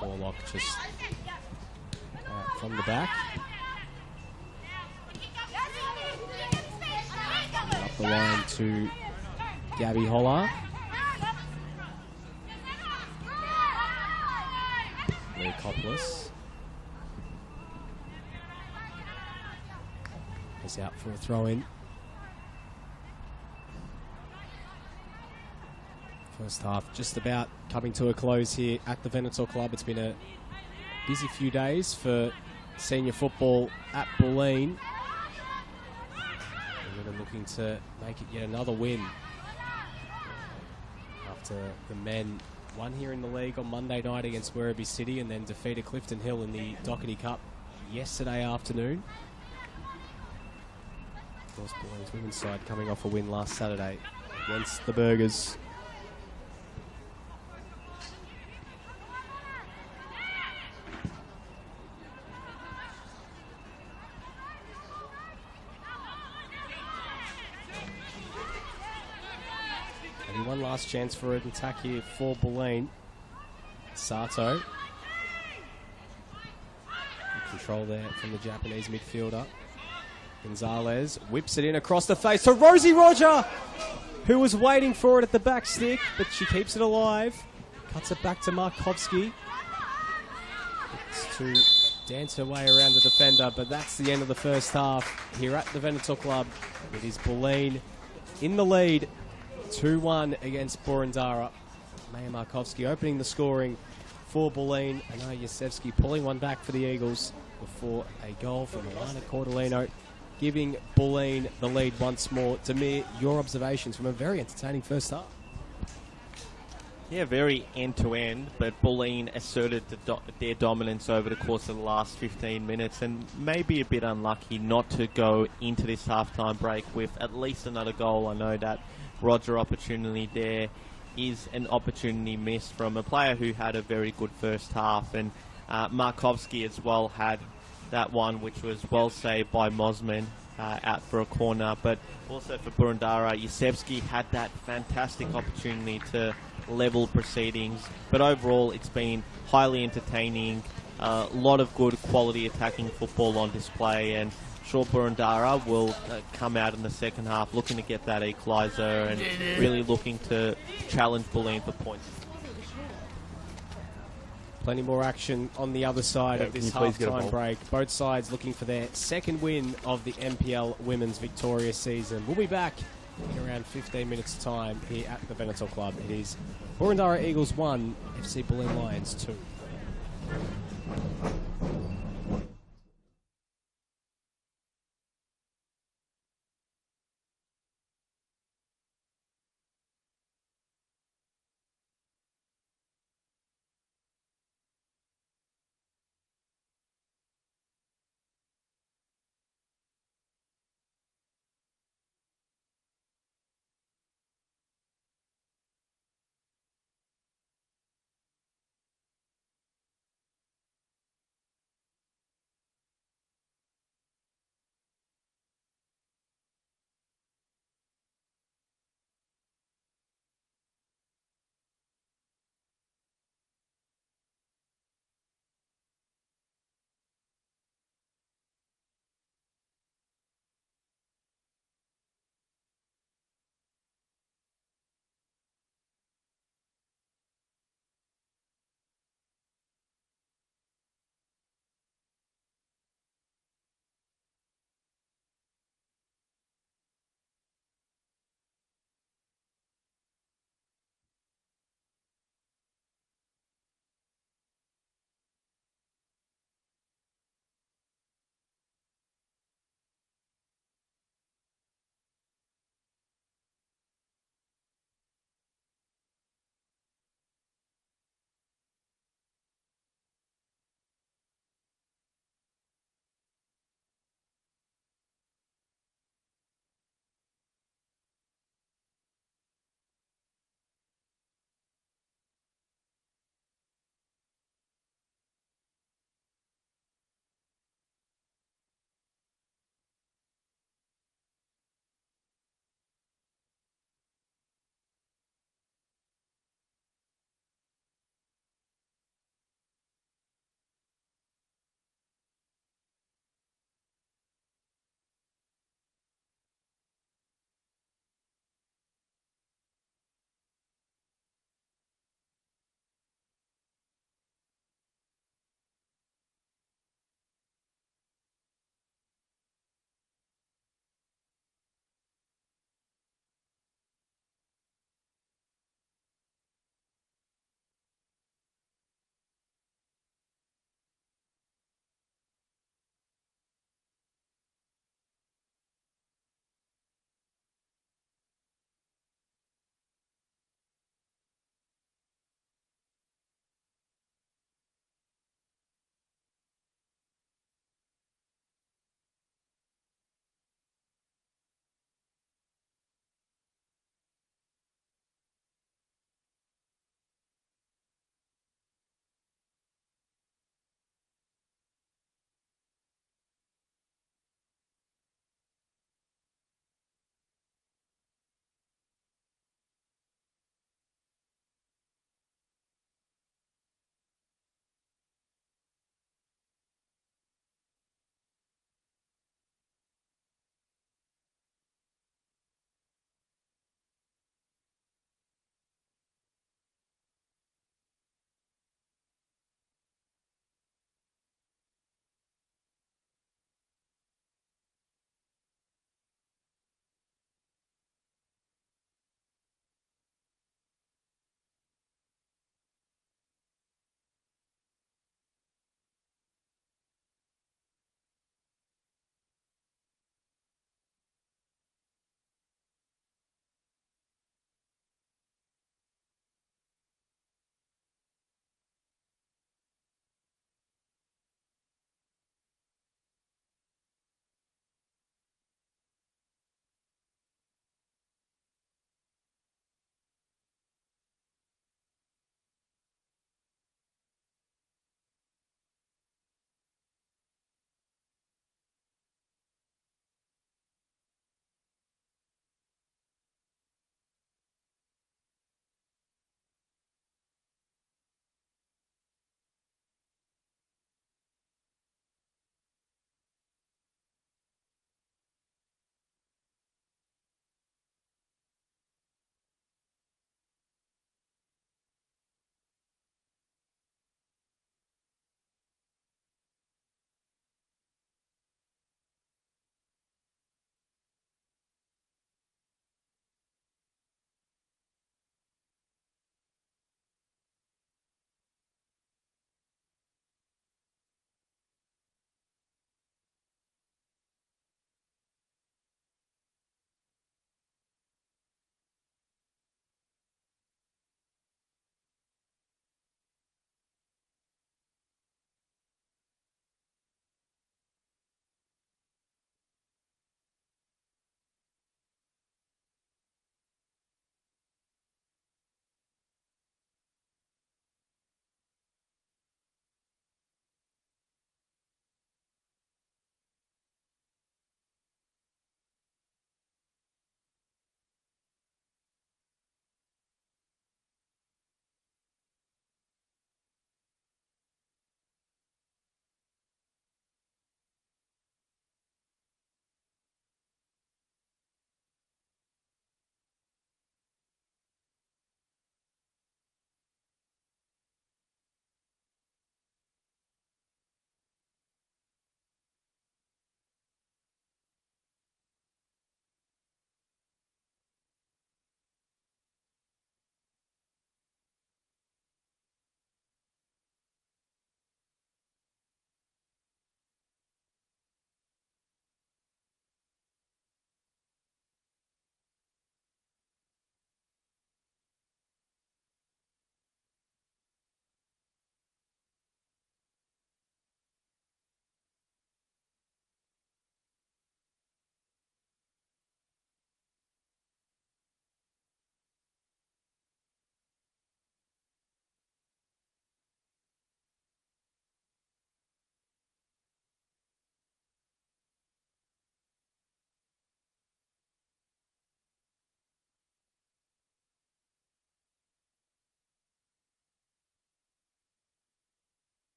Morlock just from the back. Up the line to Gabby Hollard. Leakopoulos is out for a throw-in. First half just about coming to a close here at the Venator Club. It's been a busy few days for senior football at Bulleen. Women looking to make it yet another win after the men won here in the league on Monday night against Werribee City and then defeated Clifton Hill in the Doherty Cup yesterday afternoon. Of course, Bulleen's women's side coming off a win last Saturday against the Burgers. Maybe one last chance for an attack here for Bulleen. Sato. Control there from the Japanese midfielder. Gonzalez whips it in across the face to Rosie Roger, who was waiting for it at the back stick, but she keeps it alive. Cuts it back to Markovsky. It's to dance her way around the defender, but that's the end of the first half here at the Venator Club. It is Bulleen in the lead, 2-1 against Boroondara. Maya Markovsky opening the scoring for Bulleen. Anna Yasevsky pulling one back for the Eagles before a goal from Alana Cordolino, giving Bulleen the lead once more. Demir, your observations from a very entertaining first half. Yeah, very end-to-end, but Bulleen asserted their dominance over the course of the last 15 minutes and maybe a bit unlucky not to go into this halftime break with at least another goal. I know that Roger opportunity there is an opportunity missed from a player who had a very good first half, and Markovsky as well had that one which was well saved by Mosman out for a corner, but also for Boroondara, Yasevsky had that fantastic opportunity to level proceedings, but overall it's been highly entertaining, a lot of good quality attacking football on display, and sure Boroondara will come out in the second half looking to get that equaliser and really looking to challenge Bulleen for points. Plenty more action on the other side of this half-time break. Both sides looking for their second win of the NPL Women's Victoria season. We'll be back in around 15 minutes' time here at the Venator Club. It is Boroondara Eagles 1, FC Bulleen Lions 2.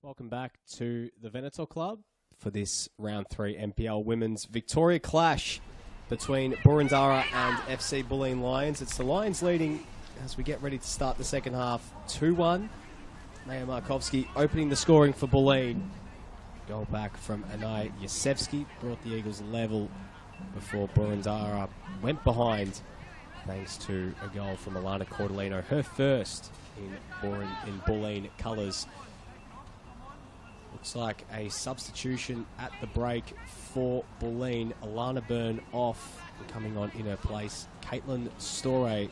Welcome back to the Venator Club for this round 3 NPL Women's Victoria clash between Boroondara and FC Bulleen Lions. It's the Lions leading as we get ready to start the second half, 2-1. Maya Markovsky opening the scoring for Bulleen. Goal back from Anai Yasevsky brought the Eagles level before Boroondara went behind thanks to a goal from Alana Cordolino, her first in Bulleen colours. Looks like a substitution at the break for Bulleen. Alana Byrne off, coming on in her place. Caitlin Storey,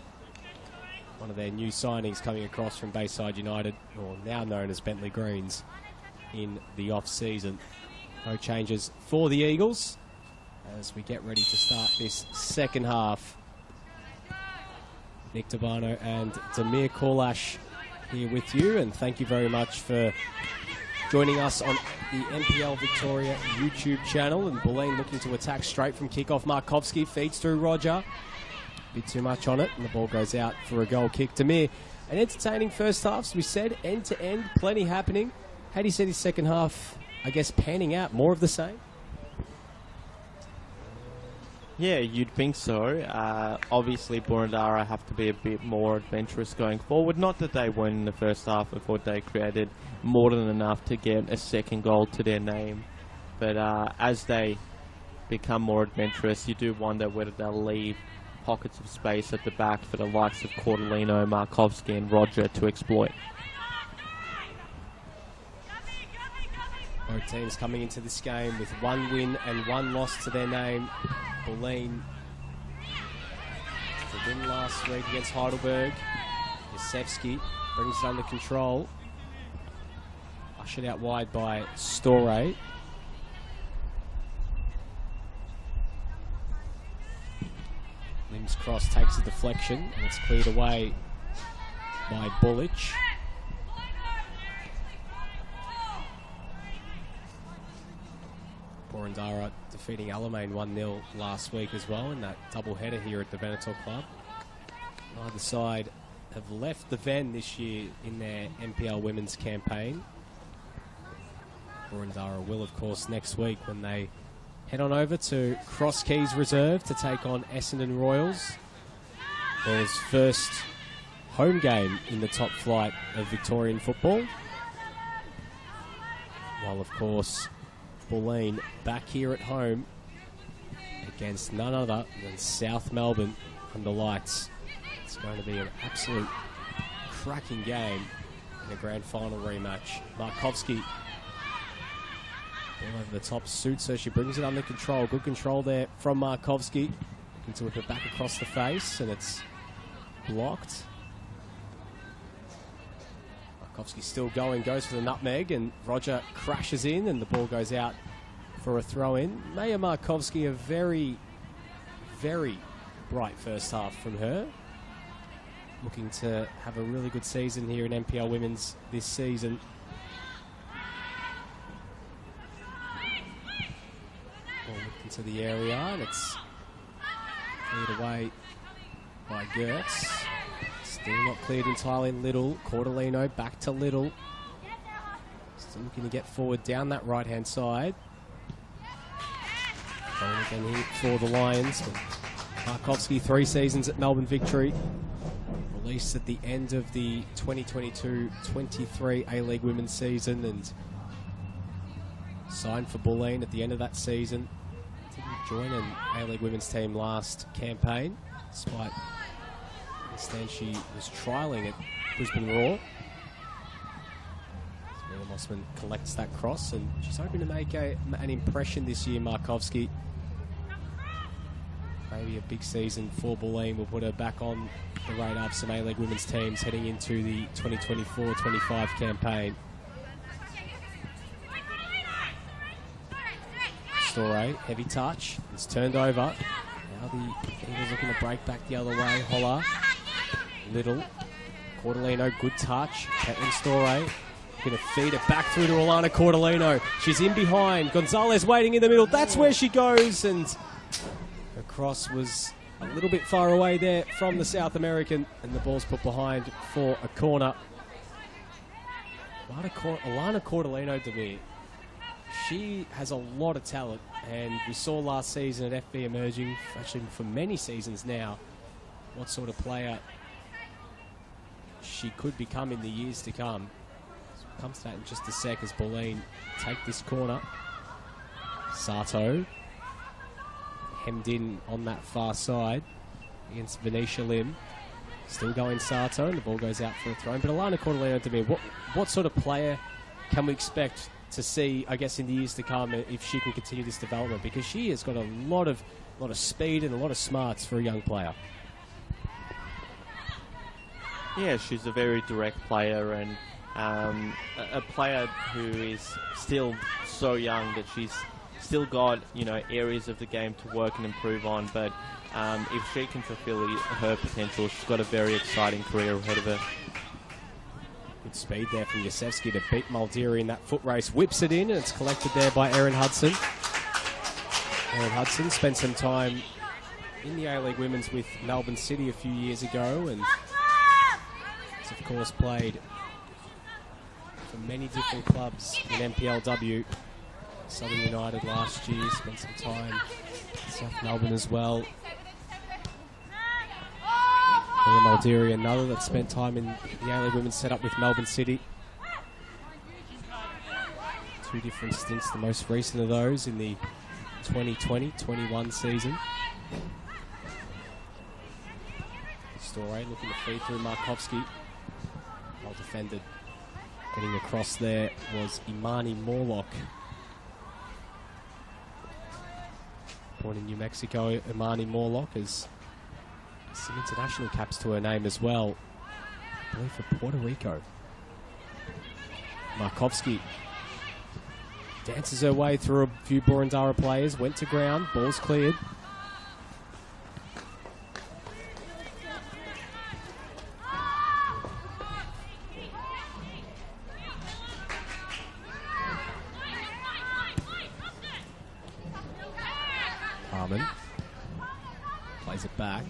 one of their new signings coming across from Bayside United, or now known as Bentley Greens, in the off-season. No changes for the Eagles as we get ready to start this second half. Nick Tabano and Demir Korlash here with you, and thank you very much for joining us on the NPL Victoria YouTube channel. And Bulleen looking to attack straight from kickoff. Markovsky feeds through Roger. A bit too much on it, and the ball goes out for a goal kick. Demir, an entertaining first half, as we said, end to end, plenty happening. How do you see this second half, I guess, panning out? More of the same? Yeah, you'd think so. Obviously, Boroondara have to be a bit more adventurous going forward. Not that they won in the first half. I thought they created more than enough to get a second goal to their name. But as they become more adventurous, you do wonder whether they'll leave pockets of space at the back for the likes of Cordolino, Markovsky and Roger to exploit. Both teams coming into this game with 1 win and 1 loss to their name. Bulleen, the win last week against Heidelberg. Yasevsky brings it under control. Ushered out wide by Storey. Limbs cross takes a deflection, and it's cleared away by Bullich. Boroondara defeating Alamein 1-0 last week as well in that double header here at the Venator Club. Neither side have left the Ven this year in their NPL women's campaign. Boroondara will, of course, next week when they head on over to Cross Keys Reserve to take on Essendon Royals. Royals' first home game in the top flight of Victorian football. While, of course, Bulleen back here at home against none other than South Melbourne under lights. It's going to be an absolute cracking game in a grand final rematch. Markovsky all over the top, suits her. She brings it under control. Good control there from Markovsky. Looking to whip it back across the face, and it's blocked. Markovsky still going, goes for the nutmeg, and Roger crashes in, and the ball goes out for a throw-in. Maya Markovsky, a very, very bright first half from her. Looking to have a really good season here in NPL Women's this season. Ball into the area, and it's cleared away by Gertz. Still not cleared entirely. Little, Cordolino back to Little. Still looking to get forward down that right-hand side. Goal again here for the Lions. Markovsky, 3 seasons at Melbourne Victory. Released at the end of the 2022-23 A-League women's season and signed for Bulleen at the end of that season. Didn't join an A-League women's team last campaign, despite I understand she was trialling at Brisbane Roar. Mila Mossman collects that cross, and she's hoping to make an impression this year, Markovsky. Maybe a big season for Bulleen will put her back on the radar of some A-League women's teams heading into the 2024-25 campaign. Storey, heavy touch. It's turned over. Now the Eagles looking to break back the other way. Holler. Little. Cordolino, good touch. Caitlin Storey going to feed it back through to Alana Cordolino. She's in behind. Gonzalez waiting in the middle. That's where she goes, and her cross was a little bit far away there from the South American, and the ball's put behind for a corner. Alana Cordellino-Demir, she has a lot of talent, and we saw last season at FB emerging, actually for many seasons now, what sort of player she could become in the years to come. So we'll come to that in just a sec as Bulleen take this corner. Sato hemmed in on that far side against Venetia Lim. Still going Sato, and the ball goes out for a throw. But Alana Cordellino-Demir, what sort of player can we expect to see, I guess, in the years to come if she can continue this development? Because she has got a lot of speed and a lot of smarts for a young player. Yeah, she's a very direct player, and a player who is still so young that she's still got, you know, areas of the game to work and improve on. But if she can fulfill her potential, she's got a very exciting career ahead of her. Good speed there from Yasevsky to beat Muldeary in that foot race. Whips it in, and it's collected there by Erin Hudson. Erin Hudson spent some time in the A-League Women's with Melbourne City a few years ago, and has, of course, played for many different clubs in NPLW. Southern United last year, spent some time in South Melbourne as well. Muldeary, another that spent time in the A-League Women's setup with Melbourne City. 2 different stints, the most recent of those in the 2020-21 season. Storey looking to feed through Markovsky. Well defended. Getting across there was Imani Morlock. Born in New Mexico, Imani Morlock has some international caps to her name as well, I believe for Puerto Rico. Markovsky dances her way through a few Boroondara players, went to ground, ball's cleared. Harmon plays it back.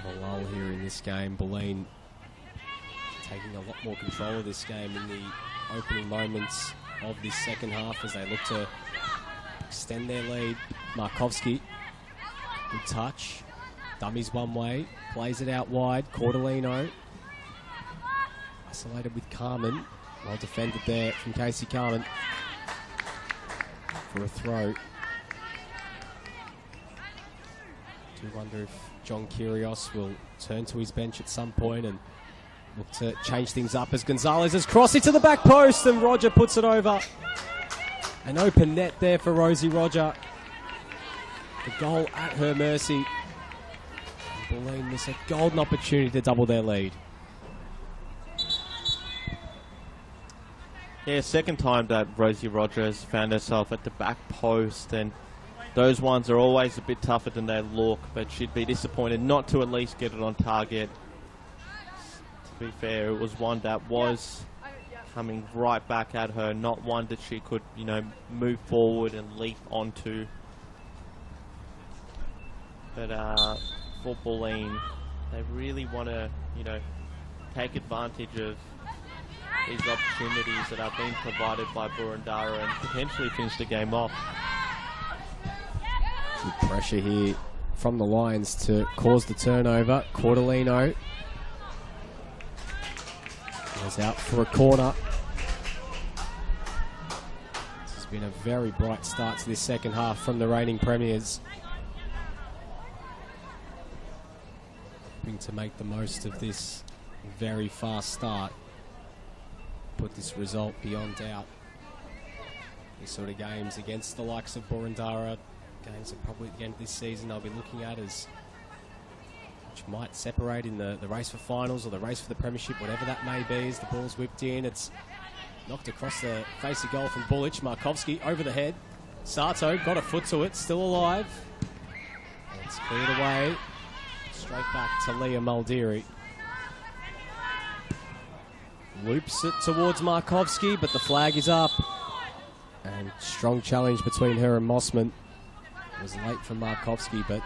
A lull here in this game. Bulleen taking a lot more control of this game in the opening moments of this second half as they look to extend their lead. Markovsky, good touch, dummies one way, plays it out wide. Cordellino isolated with Carmen, well defended there from Casey Carmen for a throw. Do wonder if John Kyrgios will turn to his bench at some point and look to change things up as Gonzalez has crossed it to the back post and Roger puts it over. An open net there for Rosie Roger. The goal at her mercy. And Bulleen miss a golden opportunity to double their lead. Yeah, second time that Rosie Rogers found herself at the back post, and those ones are always a bit tougher than they look, but she'd be disappointed not to at least get it on target. To be fair, it was one that was coming right back at her, not one that she could, you know, move forward and leap onto. But for Bulleen, they really want to, you know, take advantage of these opportunities that are being provided by Boroondara and potentially finish the game off. Good pressure here from the Lions to cause the turnover. Cordellino goes out for a corner. This has been a very bright start to this second half from the reigning premiers. Hoping to make the most of this very fast start. Put this result beyond doubt. These sort of games against the likes of Boroondara, games that probably at the end of this season they'll be looking at as which might separate in the race for finals or the race for the premiership, whatever that may be, as the ball's whipped in. It's knocked across the face of goal from Bullich. Markovski over the head. Sato got a foot to it, still alive. And it's cleared away. Straight back to Leah Muldiri. Loops it towards Markovski, but the flag is up. And strong challenge between her and Mossman. It was late from Markovski, but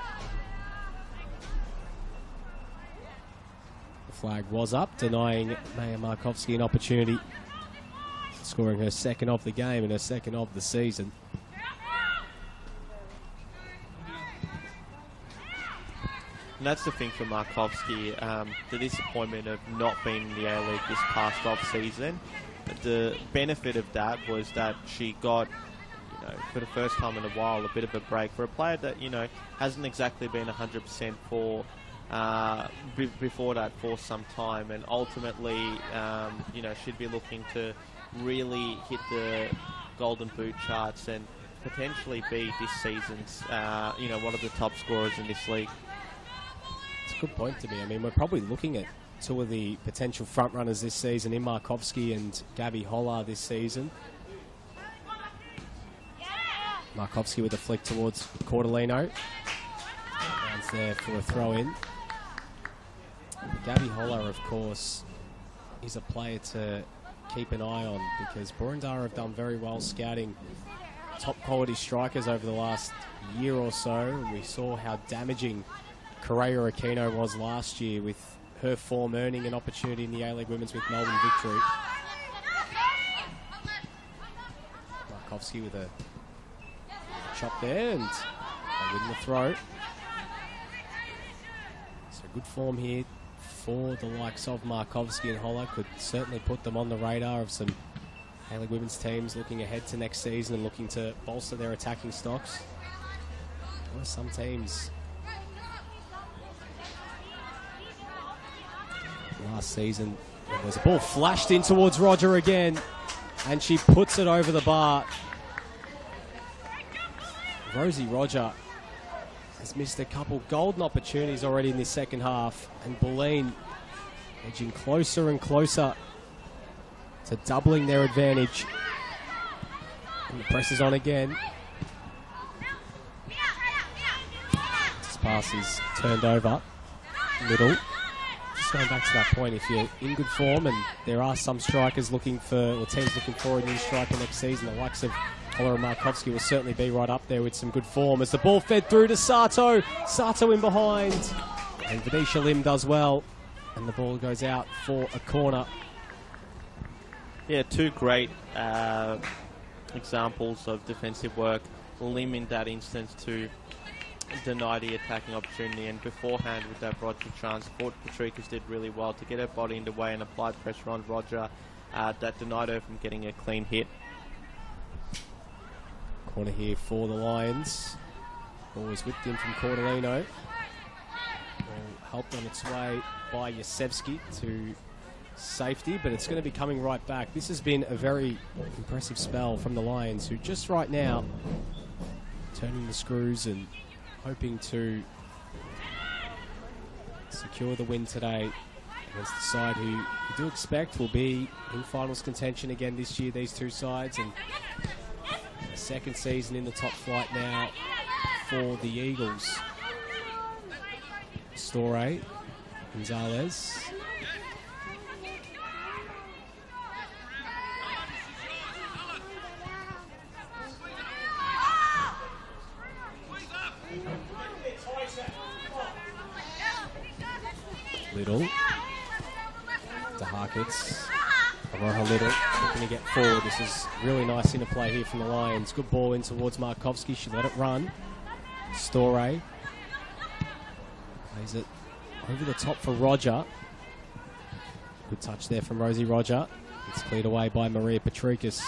the flag was up, denying Maya Markovski an opportunity, scoring her second of the game and her second of the season. And that's the thing for Markovski, the disappointment of not being in the A-League this past off-season. The benefit of that was that she got, for the first time in a while, a bit of a break for a player that, hasn't exactly been 100% for before that for some time. And ultimately, she'd be looking to really hit the Golden Boot charts and potentially be this season's, one of the top scorers in this league. It's a good point to me. I mean, we're probably looking at two of the potential front runners this season in Markovski and Gabby Holler this season. Markovski with a flick towards Cordellino. Rounds there for a throw-in. Gabby Holler, of course, is a player to keep an eye on because Boroondara have done very well scouting top quality strikers over the last year or so. We saw how damaging Correa Aquino was last year, with her form earning an opportunity in the A-League Women's with Melbourne Victory. Markovski with a chop there, and they win the throw. So good form here for the likes of Markovski and Holler. Could certainly put them on the radar of some A-League Women's teams looking ahead to next season and looking to bolster their attacking stocks. Well, some teams last season, there's a ball flashed in towards Roger again, and she puts it over the bar. Rosie Roger has missed a couple golden opportunities already in this second half, and Bulleen edging closer and closer to doubling their advantage. And the press is on again. This pass is turned over. Little. Going back to that point, if you're in good form, and there are some strikers looking for, or teams looking for a new striker next season, the likes of Holler and Markovski will certainly be right up there with some good form. As the ball fed through to Sato. Sato in behind. And Venetia Lim does well. And the ball goes out for a corner. Yeah, two great examples of defensive work. Lim in that instance to deny the attacking opportunity, and beforehand with that Roger chance, thought Patrikas did really well to get her body in the way and apply pressure on Roger. That denied her from getting a clean hit. Corner here for the Lions. Ball was whipped in from Cordellino. Ball helped on its way by Yasevsky to safety, but it's going to be coming right back. This has been a very impressive spell from the Lions, who just right now turning the screws and hoping to secure the win today against the side who you do expect will be in finals contention again this year, these two sides, and the second season in the top flight now for the Eagles. Storey, Gonzalez. Little to Harkets. Aroha Little looking to get forward. This is really nice interplay here from the Lions. Good ball in towards Markovski. She let it run. Storey plays it over the top for Roger. Good touch there from Rosie Roger. It's cleared away by Maria Patrikas.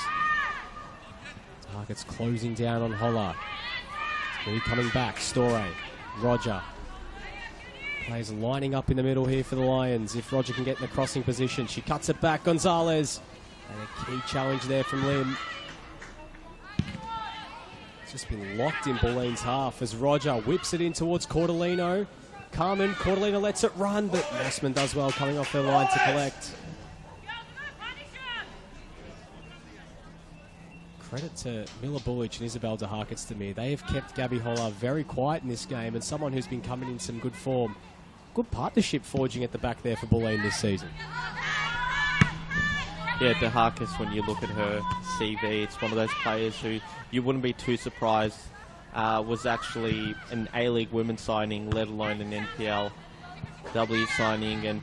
Harkets closing down on Holler. Really coming back. Storey. Roger. Players lining up in the middle here for the Lions. If Roger can get in the crossing position, she cuts it back. Gonzalez. And a key challenge there from Lim. It's just been locked in Bulleen's half as Roger whips it in towards Cordellino. Carmen. Cordelina lets it run, but Mossman does well coming off her line to collect. Credit to Mila Bullich and Isabel de Harketstamir. They have kept Gabby Holler very quiet in this game, and someone who's been coming in some good form. Good partnership forging at the back there for Bulleen this season. Yeah, de Harkes, when you look at her CV, it's one of those players who you wouldn't be too surprised was actually an A-League women's signing, let alone an NPLW signing. And,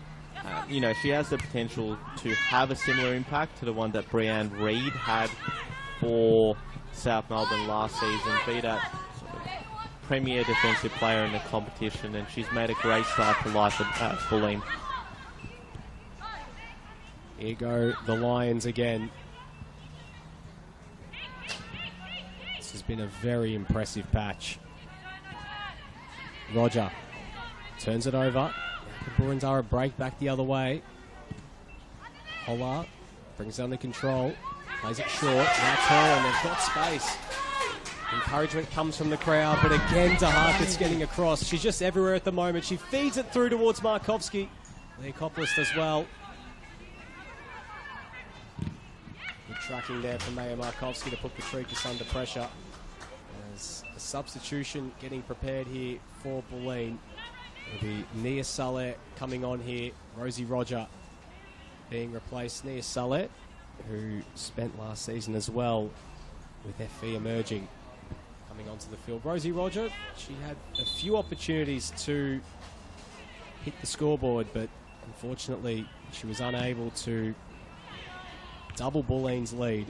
you know, she has the potential to have a similar impact to the one that Brianne Reid had for South Melbourne last season, be that sort of premier defensive player in the competition, and she's made a great start to life at Bulleen. Here go the Lions again. This has been a very impressive patch. Roger turns it over. Boroondara break back the other way. Holler brings it under control. Plays it short. Now turn. They've got space. Encouragement comes from the crowd, but again, de Harkets getting across. She's just everywhere at the moment. She feeds it through towards Markovski. Leokopolis does well. Good tracking there from Maya Markovski to put Patrikas under pressure. There's a substitution getting prepared here for Bulleen. It'll be Nia Saleh coming on here. Rosie Roger being replaced. Nia Saleh, who spent last season as well with FV emerging, coming onto the field. Rosie Roger, she had a few opportunities to hit the scoreboard, but unfortunately she was unable to double Bulleen's lead.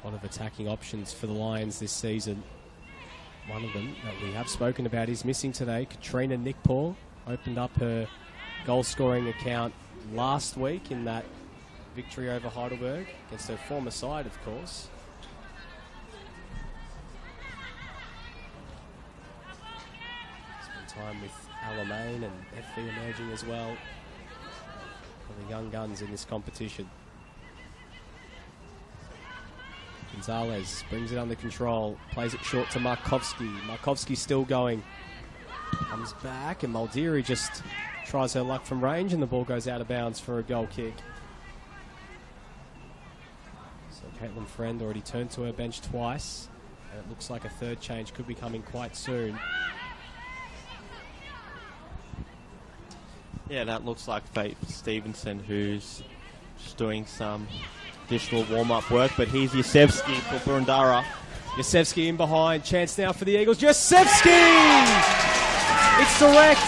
A lot of attacking options for the Lions this season. One of them that we have spoken about is missing today. Katrina Nickpaw opened up her goal-scoring account last week in that victory over Heidelberg against her former side, of course. Spent time with Alamein and FV emerging as well for the young guns in this competition. Gonzalez brings it under control, plays it short to Markovski. Markovski still going. Comes back, and Maldiri just tries her luck from range, and the ball goes out of bounds for a goal kick. So Caitlin Friend already turned to her bench twice, and it looks like a third change could be coming quite soon. Yeah, that looks like Faith Stevenson, who's just doing some additional warm-up work, but here's Yasevsky for Boroondara. Yasevsky in behind, chance now for the Eagles. Yasevsky! It's direct,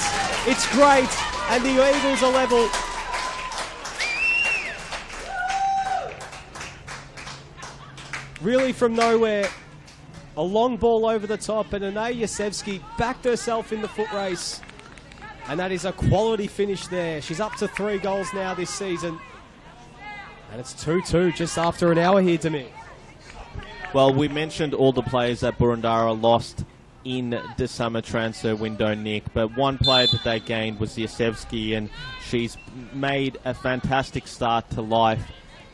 it's great, and the Eagles are level. Really from nowhere, a long ball over the top, and Anae Yasevsky backed herself in the foot race. And that is a quality finish there. She's up to 3 goals now this season. And it's 2-2 just after an hour here, Demir. Well, we mentioned all the players that Boroondara lost in the summer transfer window, Nick, but one player that they gained was Yasevsky, and she's made a fantastic start to life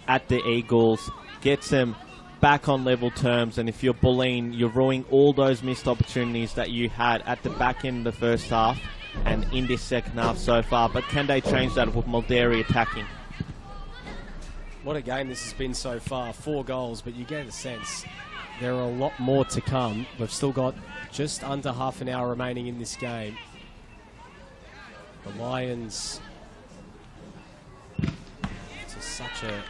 at the Eagles, gets them back on level terms, and if you're Bulleen, you're ruining all those missed opportunities that you had at the back end of the first half and in this second half so far, but can they change that with Maldiri attacking? What a game this has been so far. 4 goals, but you get a sense there are a lot more to come. We've still got just under half an hour remaining in this game. The Lions, it's such a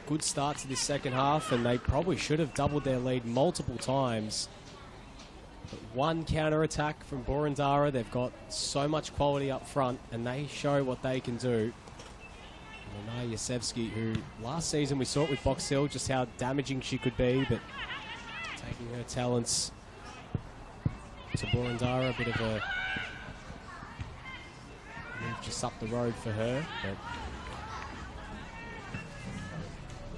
good start to this second half, and they probably should have doubled their lead multiple times. But one counter-attack from Boroondara. They've got so much quality up front, and they show what they can do. Anae Yasevsky, who last season we saw it with Box Hill, just how damaging she could be, but taking her talents to Boroondara, a bit of a move just up the road for her. But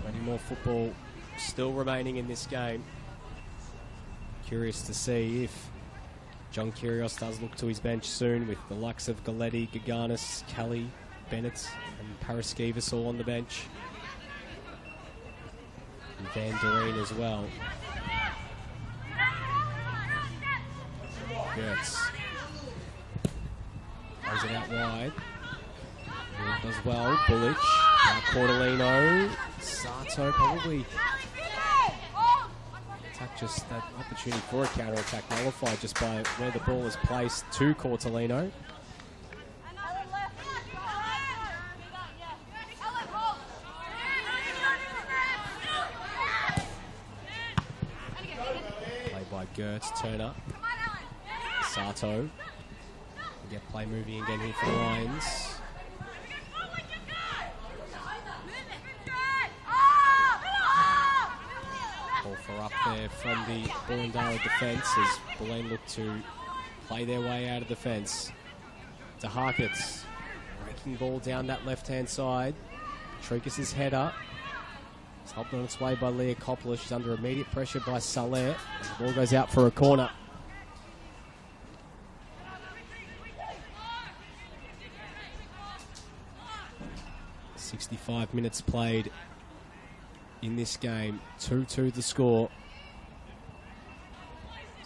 plenty more football still remaining in this game. Curious to see if John Kyrgios does look to his bench soon with the likes of Galletti, Gaganis, Kelly, Bennett and Paraskevas all on the bench. And Van Doreen as well. Gertz plays it out wide. Does well. Bullich. Now Cordolino. Sato probably attack, just that opportunity for a counter attack nullified just by where the ball is placed to Cordolino. Played by Gertz, Turner. Sato. Get play moving again here for the Lions. Ball for up there from the Boroondara defence as Bulleen look to play their way out of the fence. To Harkets. Breaking ball down that left-hand side. Tricus' header. It's helped on its way by Leah Coppola. She's under immediate pressure by Saleh. The ball goes out for a corner. 65 minutes played in this game. 2-2 the score.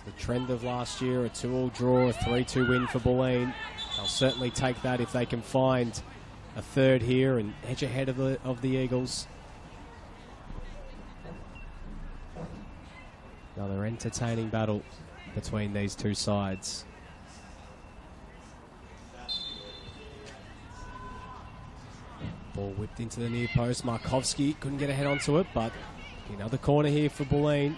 The trend of last year, a 2-all draw, a 3-2 win for Bulleen. They'll certainly take that if they can find a third here and edge ahead of the Eagles. Another entertaining battle between these two sides. Ball whipped into the near post. Markovski couldn't get a head onto it, but another corner here for Bulleen.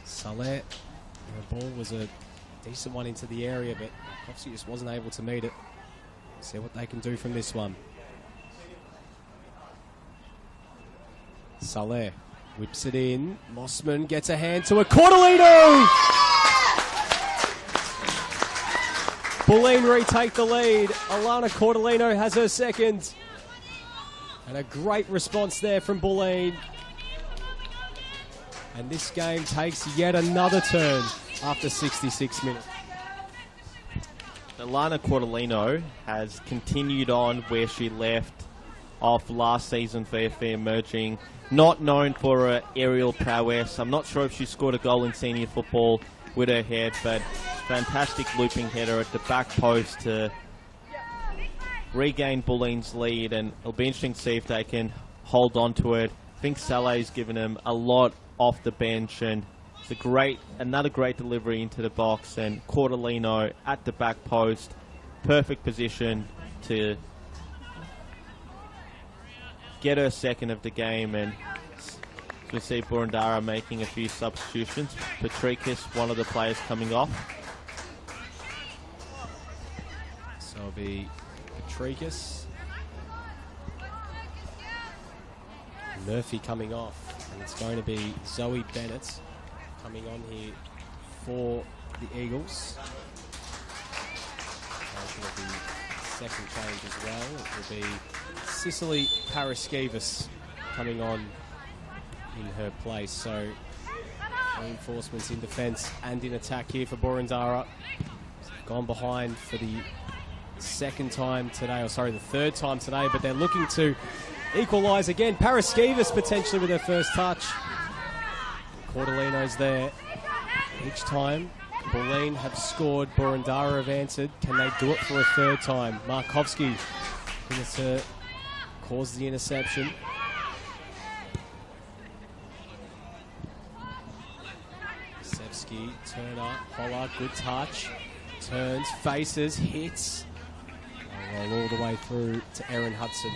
Saleh, the ball was a decent one into the area, but Markovski just wasn't able to meet it. See what they can do from this one. Saleh whips it in. Mossman gets a hand to a Cordolino! Bulleen retake the lead. Alana Cordolino has her second. And a great response there from Bulleen. And this game takes yet another turn after 66 minutes. Alana Cordolino has continued on where she left off last season for FA Emerging. Not known for her aerial prowess. I'm not sure if she scored a goal in senior football with her head, but fantastic looping header at the back post to regain Bulleen's lead, and it'll be interesting to see if they can hold on to it. I think Saleh's given them a lot off the bench, and it's another great delivery into the box, and Cordolino at the back post, perfect position to get her second of the game. And we see Boroondara making a few substitutions. Patricus, one of the players, coming off. So it'll be Patricus. Murphy coming off. And it's going to be Zoe Bennett coming on here for the Eagles. It'll be second change as well. It will be Cicely Paraskevas coming on in her place. So reinforcements in defence and in attack here for Boroondara. Gone behind for the second time today, or sorry, the third time today, but they're looking to equalise again. Paraskevas potentially with her first touch. Cordolino's there. Each time Bulleen have scored, Boroondara have answered. Can they do it for a third time? Markovski to cause the interception. Sevsky, Turner, Pollard, good touch. Turns, faces, hits. They'll roll all the way through to Erin Hudson.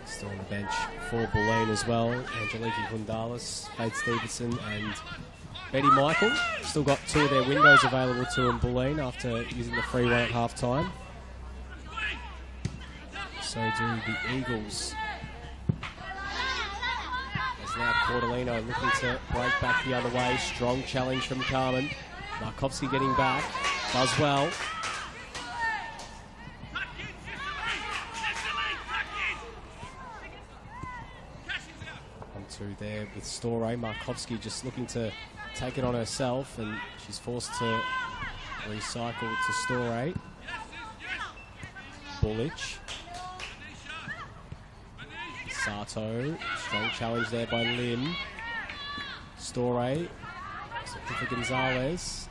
Still on the bench for Bulleen as well. Angeliki Gundalis, Faith Stevenson and Betty Michael. Still got two of their windows available to them, Bulleen, after using the free one at half time. So do the Eagles. As now Cordolino looking to break back the other way. Strong challenge from Carmen. Markovski getting back. Does well. On to there with Storey. Markovski just looking to take it on herself, and she's forced to recycle to Storey. Bullich. Sato, strong challenge there by Lim. Storey, looking for Gonzalez.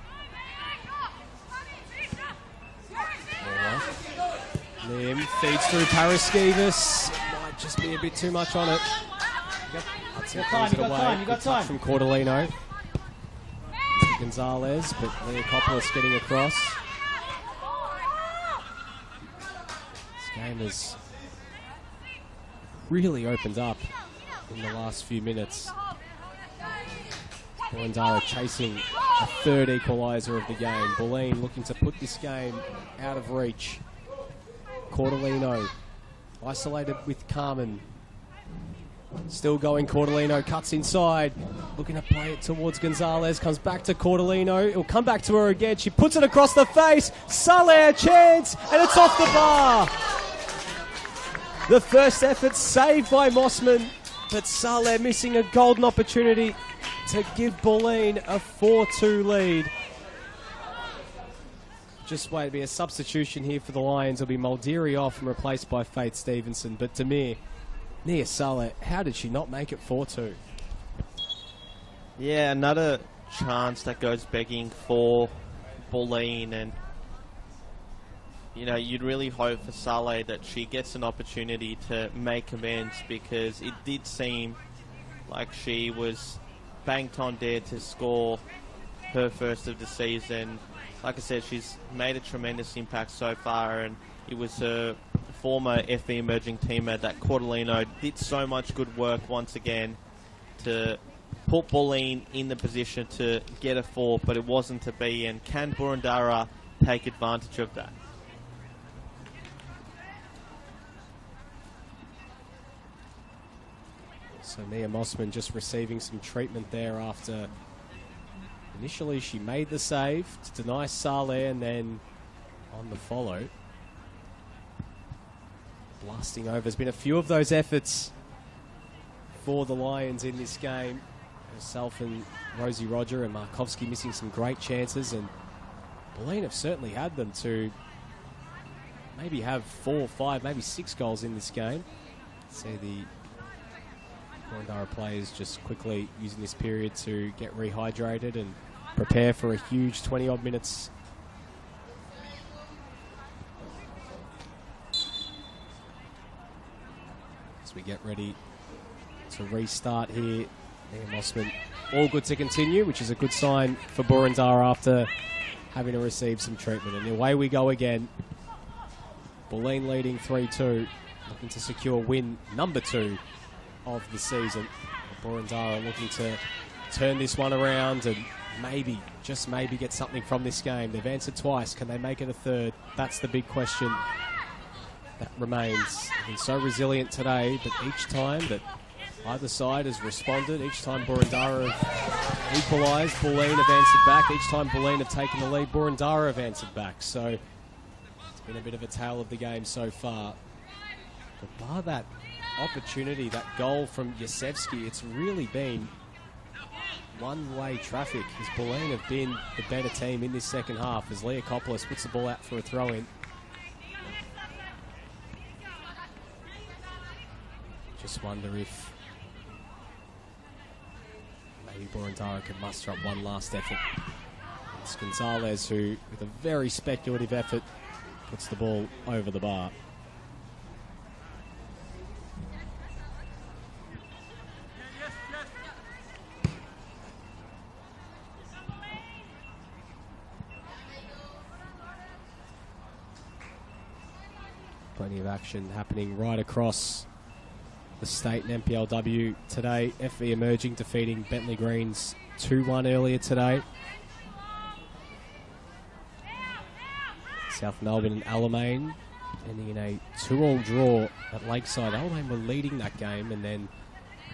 Lim feeds through Paraskevas. Might just be a bit too much on it. You got time. From Cordellino. Gonzalez, but Leokopoulos getting across. This game has really opened up in the last few minutes. Boroondara chasing a third equaliser of the game. Bulleen looking to put this game out of reach. Cordellino isolated with Carmen. Still going, Cordellino cuts inside. Looking to play it towards Gonzalez. Comes back to Cordellino. It'll come back to her again. She puts it across the face. Saleh, a chance, and it's off the bar. The first effort saved by Mossman, but Saleh missing a golden opportunity to give Bulleen a 4-2 lead. Just wait, to be a substitution here for the Lions. It'll be Muldiri off and replaced by Faith Stevenson. But Demir, Nia Saleh, how did she not make it 4-2? Yeah, another chance that goes begging for Bulleen, and you know, you'd really hope for Saleh that she gets an opportunity to make amends, because it did seem like she was banked on there to score her first of the season. Like I said, she's made a tremendous impact so far, and it was her former FV emerging teammate that Cordellino did so much good work once again to put Bulleen in the position to get a 4, but it wasn't to be, and can Boroondara take advantage of that? So Nia Mossman just receiving some treatment there after initially she made the save to deny Saleh, and then on the follow, blasting over. There's been a few of those efforts for the Lions in this game. Herself and Rosie Roger and Markovsky missing some great chances, and Bulleen have certainly had them to maybe have 4, 5, maybe 6 goals in this game. See the Boroondara players just quickly using this period to get rehydrated and prepare for a huge 20-odd minutes. As we get ready to restart here, Nia Mossman all good to continue, which is a good sign for Boroondara after having to receive some treatment. And away we go again. Bulleen leading 3-2, looking to secure win number 2 of the season. Boroondara looking to turn this one around and maybe, just maybe, get something from this game. They've answered twice. Can they make it a third? That's the big question that remains. They've been so resilient today, but each time that either side has responded, each time Boroondara have equalised, Bulleen have answered back. Each time Bulleen have taken the lead, Boroondara have answered back. So it's been a bit of a tale of the game so far. But bar that opportunity, that goal from Yasevsky, it's really been one-way traffic, as Bulleen have been the better team in this second half, as Leokopoulos puts the ball out for a throw-in. Just wonder if maybe Boroondara can muster up one last effort. It's Gonzalez who, with a very speculative effort, puts the ball over the bar. Plenty of action happening right across the state in NPLW today. FV Emerging defeating Bentley Greens 2-1 earlier today. South Melbourne and Alamein ending in a 2-all draw at Lakeside. Alamein were leading that game, and then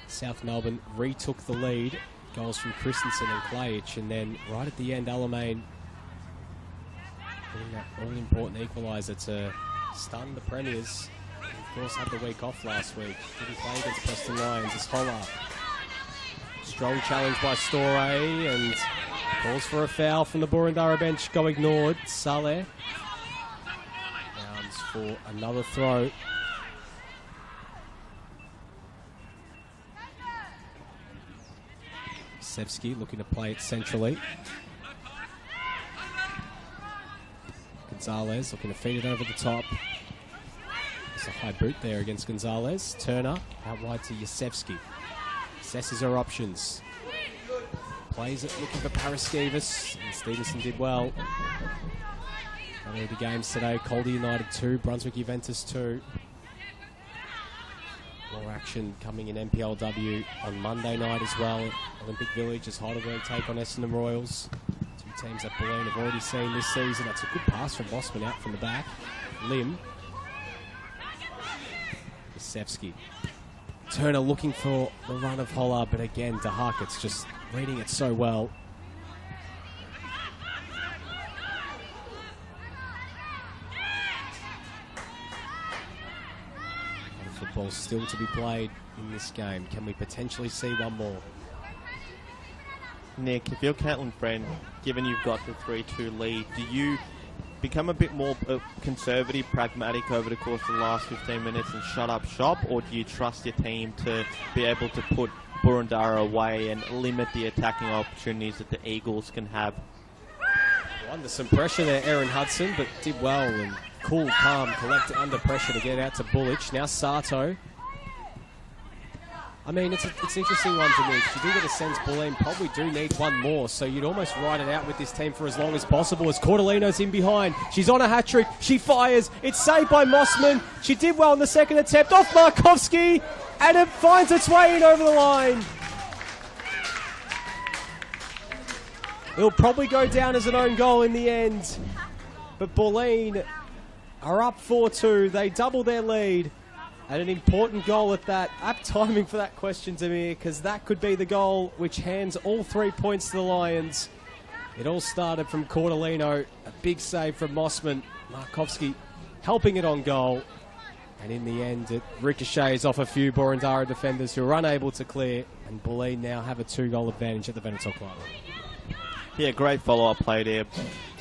South Melbourne retook the lead. Goals from Christensen and Klajich, and then right at the end, Alamein getting that all-important equaliser to stun the Premiers. Of course, had the week off last week. Didn't play against Preston Lions. It's Holler. Strong challenge by Storey, and calls for a foul from the Boroondara bench go ignored. Saleh rounds for another throw. Sevsky looking to play it centrally. Gonzalez looking to feed it over the top. There's a high boot there against Gonzalez. Turner out wide to Yasevsky. Assesses her options. Plays it looking for Paraskevas. And Stevenson did well. Only the games today. Calder United 2, Brunswick Juventus 2. More action coming in NPLW on Monday night as well. Olympic Village as Heidelberg take on Essendon Royals. Two teams that Bulleen have already seen this season. That's a good pass from Mossman out from the back. Lim. Yasevsky. Turner looking for the run of Holler, but again, DeHarkett's just reading it so well. Football still to be played in this game. Can we potentially see one more? Nick, if you're Caitlin Friend, given you've got the 3-2 lead, do you become a bit more conservative, pragmatic over the course of the last 15 minutes and shut up shop, or do you trust your team to be able to put Boroondara away and limit the attacking opportunities that the Eagles can have? Under some pressure there, Aaron Hudson, but did well and cool, calm, collected under pressure to get out to Bullich. Now Sato. I mean, it's an interesting one to me. You do get a sense Bulleen probably do need one more, so you'd almost ride it out with this team for as long as possible as Cordelino's in behind. She's on a hat-trick. She fires. It's saved by Mossman. She did well in the second attempt. Off Markovsky, and it finds its way in over the line. It'll probably go down as an own goal in the end. But Bulleen are up 4-2. They double their lead. And an important goal at that. Apt timing for that question, Demir, because that could be the goal which hands all 3 points to the Lions. It all started from Cordelino. A big save from Mossman. Markovsky helping it on goal. And in the end, it ricochets off a few Boroondara defenders who are unable to clear. And Bulleen now have a 2-goal advantage at the Veneto Club. Yeah, great follow-up play there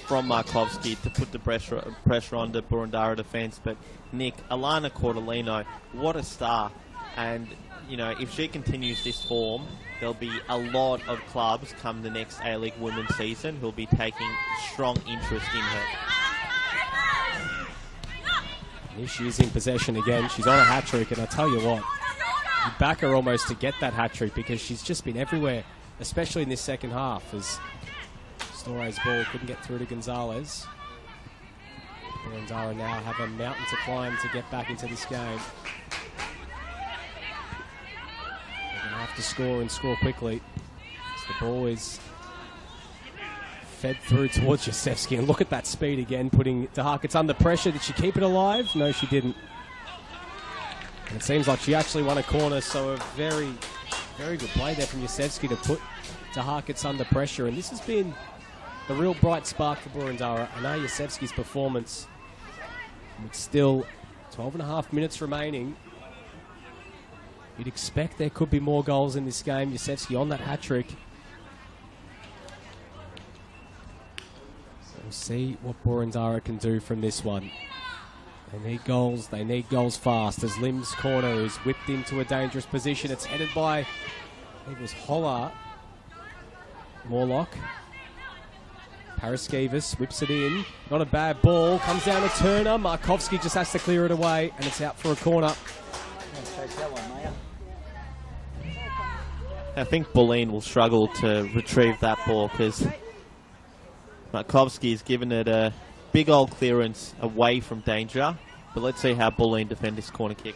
from Markovsky to put the pressure on the Boroondara defence. But Nick, Alana Cordelino, what a star. And, you know, if she continues this form, there'll be a lot of clubs come the next A-League women's season who'll be taking strong interest in her. Here she is in possession again. She's on a hat-trick, and I tell you what, you back her almost to get that hat-trick because she's just been everywhere, especially in this second half, as Store's ball couldn't get through to Gonzalez. Boroondara now have a mountain to climb to get back into this game. They're going to have to score and score quickly. As the ball is fed through towards Yasevsky. And look at that speed again, putting DeHarkett's under pressure. Did she keep it alive? No, she didn't. And it seems like she actually won a corner, so a very, very good play there from Yasevsky to put DeHarkett's under pressure. And this has been the real bright spark for Boroondara. I know Yasevsky's performance, with still 12.5 minutes remaining, you'd expect there could be more goals in this game. Yasevsky on that hat-trick. So we'll see what Boroondara can do from this one. They need goals. They need goals fast as Lim's corner is whipped into a dangerous position. It's headed by, I think it was Holler. Morlock. Paraskevas whips it in. Not a bad ball. Comes down to Turner. Markovsky just has to clear it away, and it's out for a corner. I think Bulleen will struggle to retrieve that ball because Markovsky's given it a big old clearance away from danger. But let's see how Bulleen defend this corner kick.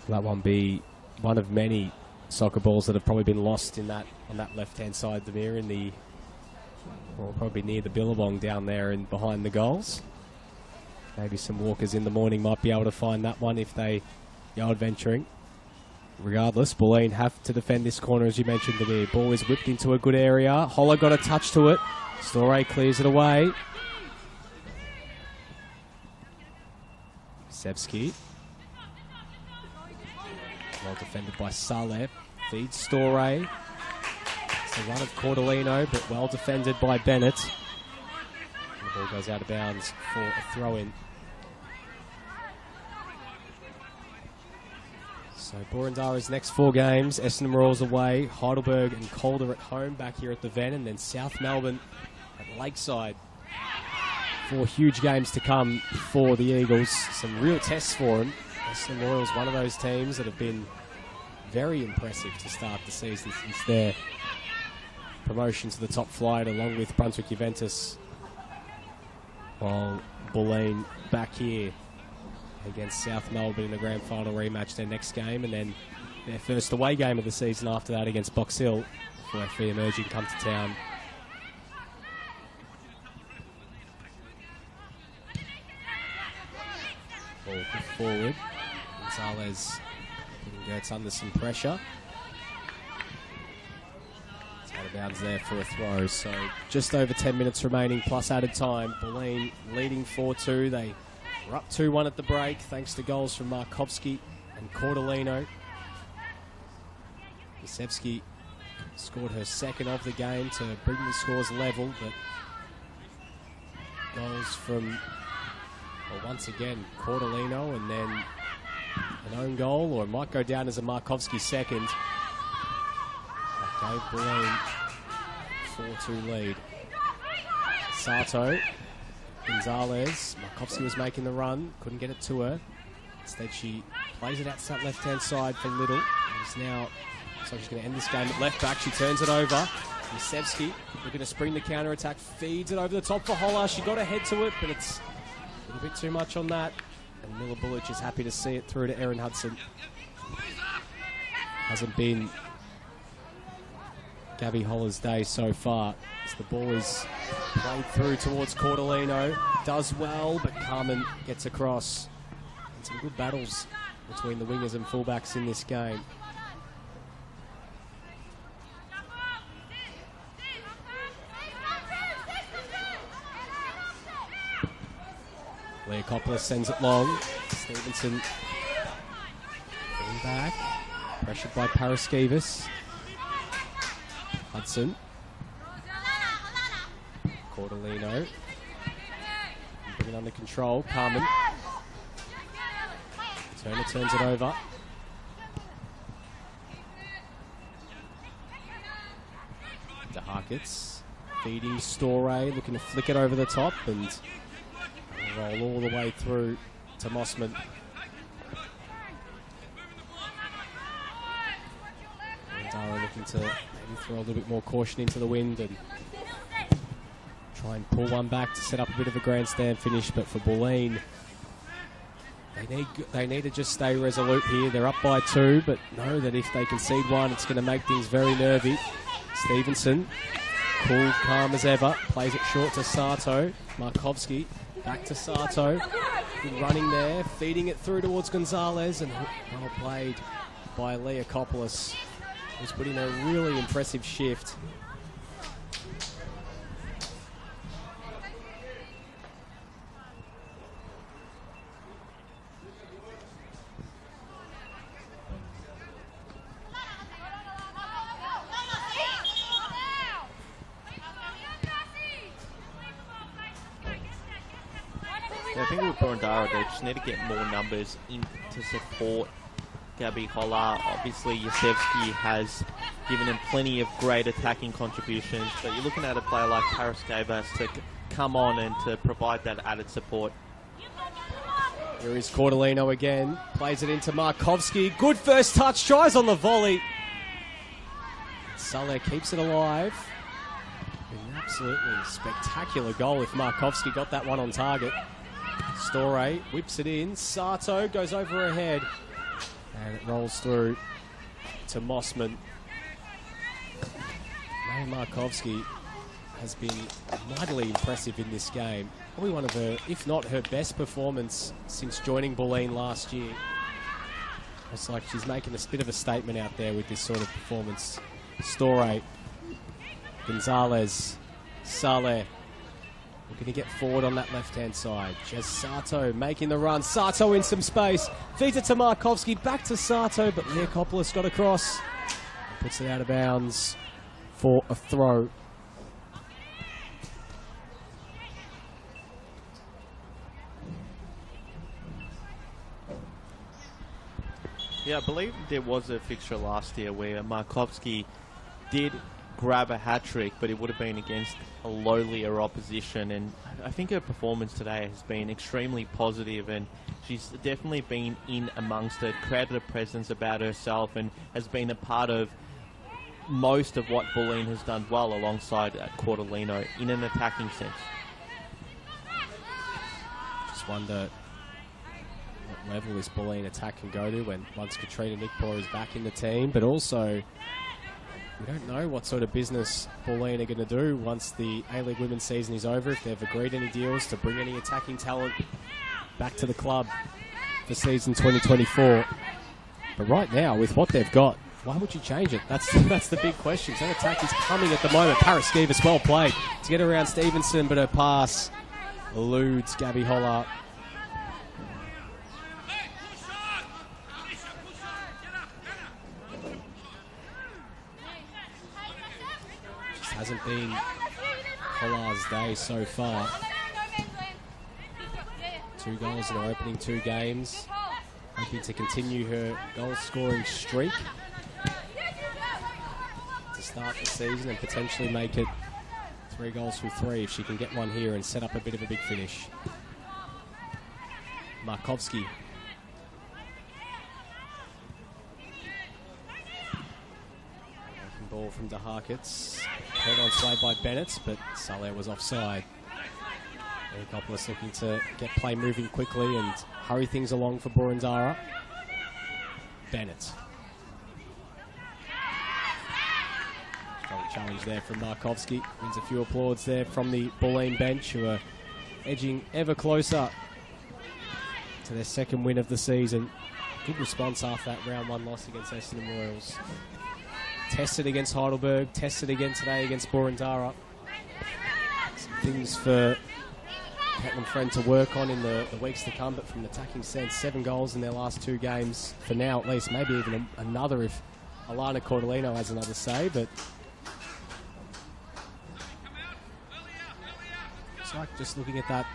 That one be one of many soccer balls that have probably been lost in that on that left-hand side of the mirror in the, well, probably near the Billabong down there and behind the goals. Maybe some walkers in the morning might be able to find that one if they go adventuring. Regardless, Bulleen have to defend this corner, as you mentioned to me. Ball is whipped into a good area. Holler got a touch to it. Storey clears it away. Sevsky. Well defended by Saleh. Feeds Storey. It's a run of Cordelino, but well defended by Bennett. ball goes out of bounds for a throw-in. So Boroondara's next 4 games, Essendon Royals away, Heidelberg and Calder at home back here at the Ven, and then South Melbourne at Lakeside. 4 huge games to come for the Eagles. Some real tests for them. Essendon Royals, one of those teams that have been very impressive to start the season since their promotion to the top flight, along with Brunswick Juventus. While Bulleen back here against South Melbourne in a grand final rematch their next game, and then their first away game of the season after that against Box Hill before FV Emerging come to town. Ball put forward. Gonzalez putting Gertz under some pressure. It's out of bounds there for a throw. So just over 10 minutes remaining plus added time. Bulleen leading 4-2. They were up 2-1 at the break thanks to goals from Markovski and Cordolino. Lisevski scored her second of the game to bring the scores level, but goals from, well, once again, Cordolino, and then an own goal, or it might go down as a Markovski second. That gave Bulleen 4-2 lead. Sato, Gonzalez, Markovski was making the run, couldn't get it to her. Instead she plays it out to that left-hand side for Little. It's now, so she's going to end this game at left back. She turns it over. Lisevski looking to spring the counter-attack, feeds it over the top for Holler. She got ahead to it, but it's a little bit too much on that. And Miller Bullich is happy to see it through to Erin Hudson. Hasn't been Gabby Holler's day so far, as the ball is played through towards Cordolino. Does well, but Carmen gets across. And some good battles between the wingers and fullbacks in this game. Leokopoulos sends it long. Stevenson going back. Pressured by Paraskevas. Hudson. Cordolino. Bring it under control. Carmen. Turner turns it over. De Harkets. Feeding Storey. Looking to flick it over the top and roll all the way through to Mossman. Dara looking to maybe throw a little bit more caution into the wind and try and pull one back to set up a bit of a grandstand finish, but for Bulleen, they need to just stay resolute here. They're up by 2, but know that if they concede 1, it's going to make things very nervy. Stevenson, cool, calm as ever, plays it short to Sato. Markovski. Back to Sato, good running there, feeding it through towards Gonzalez, and well played by Leokopoulos, who's put in a really impressive shift. I think with Boroondara, they just need to get more numbers in to support Gabby Holler. Obviously, Yasevsky has given him plenty of great attacking contributions, but you're looking at a player like Paraskevas to come on and to provide that added support. Here is Cordolino again, plays it into Markovski. Good first touch, tries on the volley. Saleh keeps it alive. An absolutely spectacular goal if Markovski got that one on target. Storey whips it in. Sato goes over her head. And it rolls through to Mossman. May Markovski has been mightily impressive in this game. Probably one of her, if not her best performance since joining Bulleen last year. It's like she's making a bit of a statement out there with this sort of performance. Storey, Gonzalez, Saleh. Looking to get forward on that left-hand side. Just Sato making the run. Sato in some space. Feeds it to Markovski. Back to Sato, but Leokopoulos got across. Puts it out of bounds for a throw. Yeah, I believe there was a fixture last year where Markovski did grab a hat-trick, but it would have been against a lowlier opposition, and I think her performance today has been extremely positive, and she's definitely been in amongst it, created a presence about herself, and has been a part of most of what Bulleen has done well alongside Cordellino in an attacking sense. Just wonder what level this Bulleen attack can go to when once Katrina Nickpaw is back in the team, but also we don't know what sort of business Bulleen are going to do once the A-League women's season is over, if they've agreed any deals to bring any attacking talent back to the club for season 2024. But right now, with what they've got, why would you change it? That's the big question. That attack is coming at the moment. Paraskevas well played to get around Stevenson, but her pass eludes Gabby Holler. Just hasn't been Holler's day so far. 2 goals in her opening 2 games. Hoping to continue her goal-scoring streak to start the season and potentially make it 3 goals from 3 if she can get one here and set up a bit of a big finish. Markovski. Ball from De Harkets. Head on slide by Bennett, but Saleh was offside. Nicopolis looking to get play moving quickly and hurry things along for Boroondara. Bennett. Strong challenge there from Markovski. Wins a few applauds there from the Bulleen bench, who are edging ever closer to their 2nd win of the season. Good response after that round 1 loss against Essendon Royals. Tested against Heidelberg, tested again today against Boroondara. Some things for Catlin Friend to work on in the weeks to come, but from an attacking sense, 7 goals in their last 2 games for now at least, maybe even another if Alana Cordellino has another say, but it's like just looking at that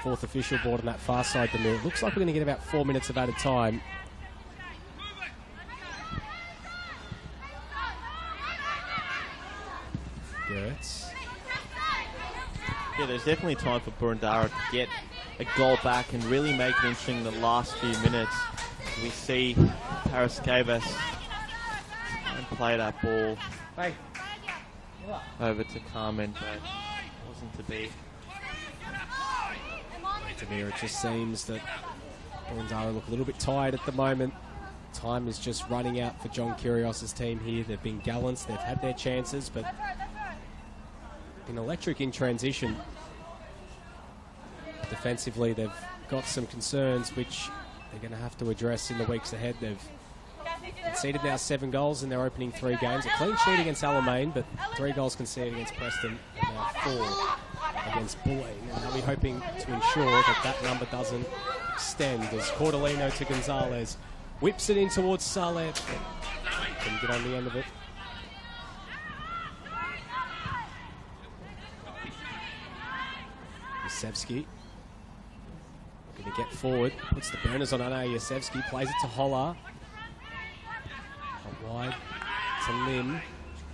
4th official board on that far side of the mill, it looks like we're going to get about 4 minutes of added time. Gertz. Yeah, there's definitely time for Boroondara to get a goal back and really make it interesting in the last few minutes. We see Paraskevas play that ball over to Carmen, but it wasn't to be. It just seems that Boroondara look a little bit tired at the moment. Time is just running out for John Kyrgios's team here. They've been gallant, they've had their chances, but been electric in transition. Defensively, they've got some concerns which they're going to have to address in the weeks ahead. They've conceded now 7 goals in their opening 3 games. A clean sheet against Alamein, but 3 goals conceded against Preston and now 4 against Bulleen. And they'll be hoping to ensure that that number doesn't extend as Cordellino to Gonzalez whips it in towards Saleh. Couldn't get on the end of it. Yasevsky going to get forward, puts the burners on Anna Yasevsky, plays it to Holler. Out wide to Lim.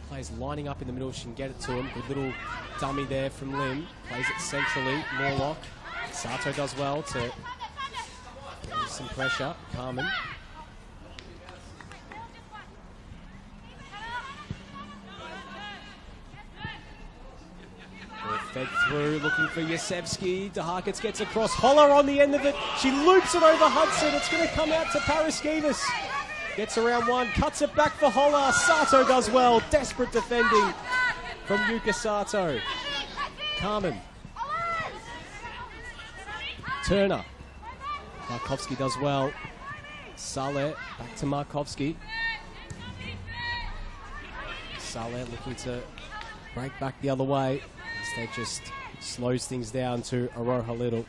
Plays lining up in the middle, she can get it to him. Good little dummy there from Lim. Plays it centrally, Morlock. Sato does well to get some pressure. Carmen. Fed through, looking for Yasevsky. De Harkets gets across. Holler on the end of it. She loops it over Hudson. It's going to come out to Paraskevas. Gets around 1, cuts it back for Holler. Sato does well. Desperate defending from Yuka Sato. Carmen. Turner. Markovski does well. Saleh back to Markovski. Saleh looking to break back the other way. Instead just slows things down to Aroha Little.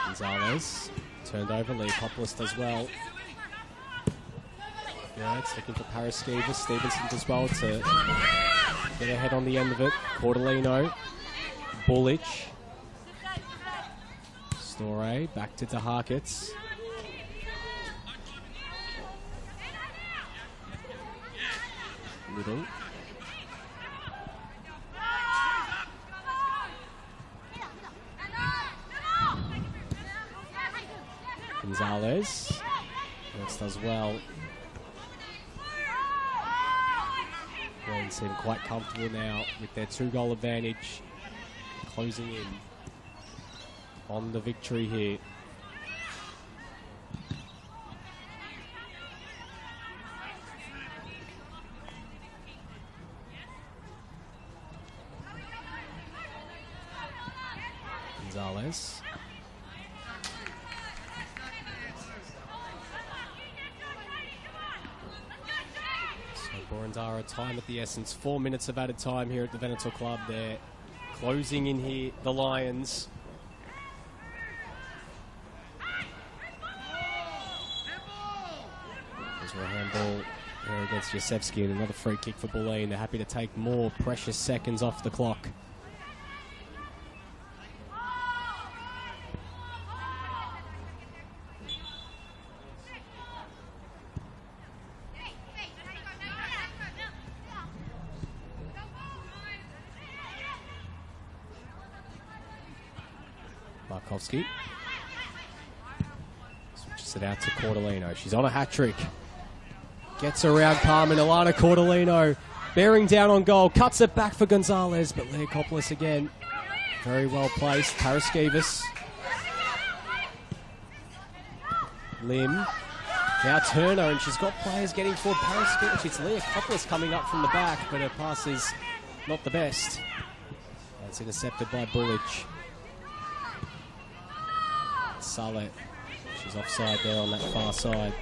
Gonzalez turned over, Leopopoulos does well. Yeah, it's looking for Paraskevas. Stevenson as well to get ahead on the end of it. Cordolino, Bullich, Storey, back to DeHarkets. Little. Gonzalez. This does well. Bulleen seem quite comfortable now with their 2-goal advantage, closing in on the victory here. Gonzalez. Boroondara, time at the essence. 4 minutes of added time here at the Veneto Club. They're closing in here, the Lions. There's a handball here against Yosefsky and another free kick for Bulleen. They're happy to take more precious seconds off the clock. Markovsky switches it out to Cordolino. She's on a hat-trick. Gets around Carmen. Alana Cordolino bearing down on goal. Cuts it back for Gonzalez, but Leokopoulos again. Very well placed. Paraskevas. Lim. Now Turner, and she's got players getting forward. Paraskevas. It's Leokopoulos coming up from the back, but her pass is not the best. That's intercepted by Bullich. Saleh. She's offside there on that far side.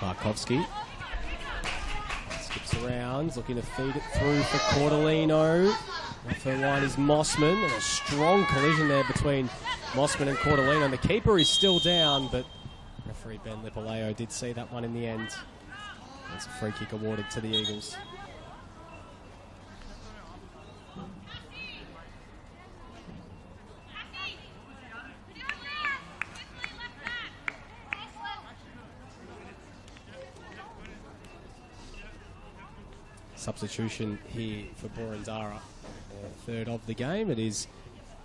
Markovsky skips around, looking to feed it through for Cordolino. Off her line is Mossman, and a strong collision there between Mossman and Cordolino. And the keeper is still down, but referee Ben Lipoleo did see that one in the end. That's a free kick awarded to the Eagles. Substitution here for Boroondara. Third of the game. It is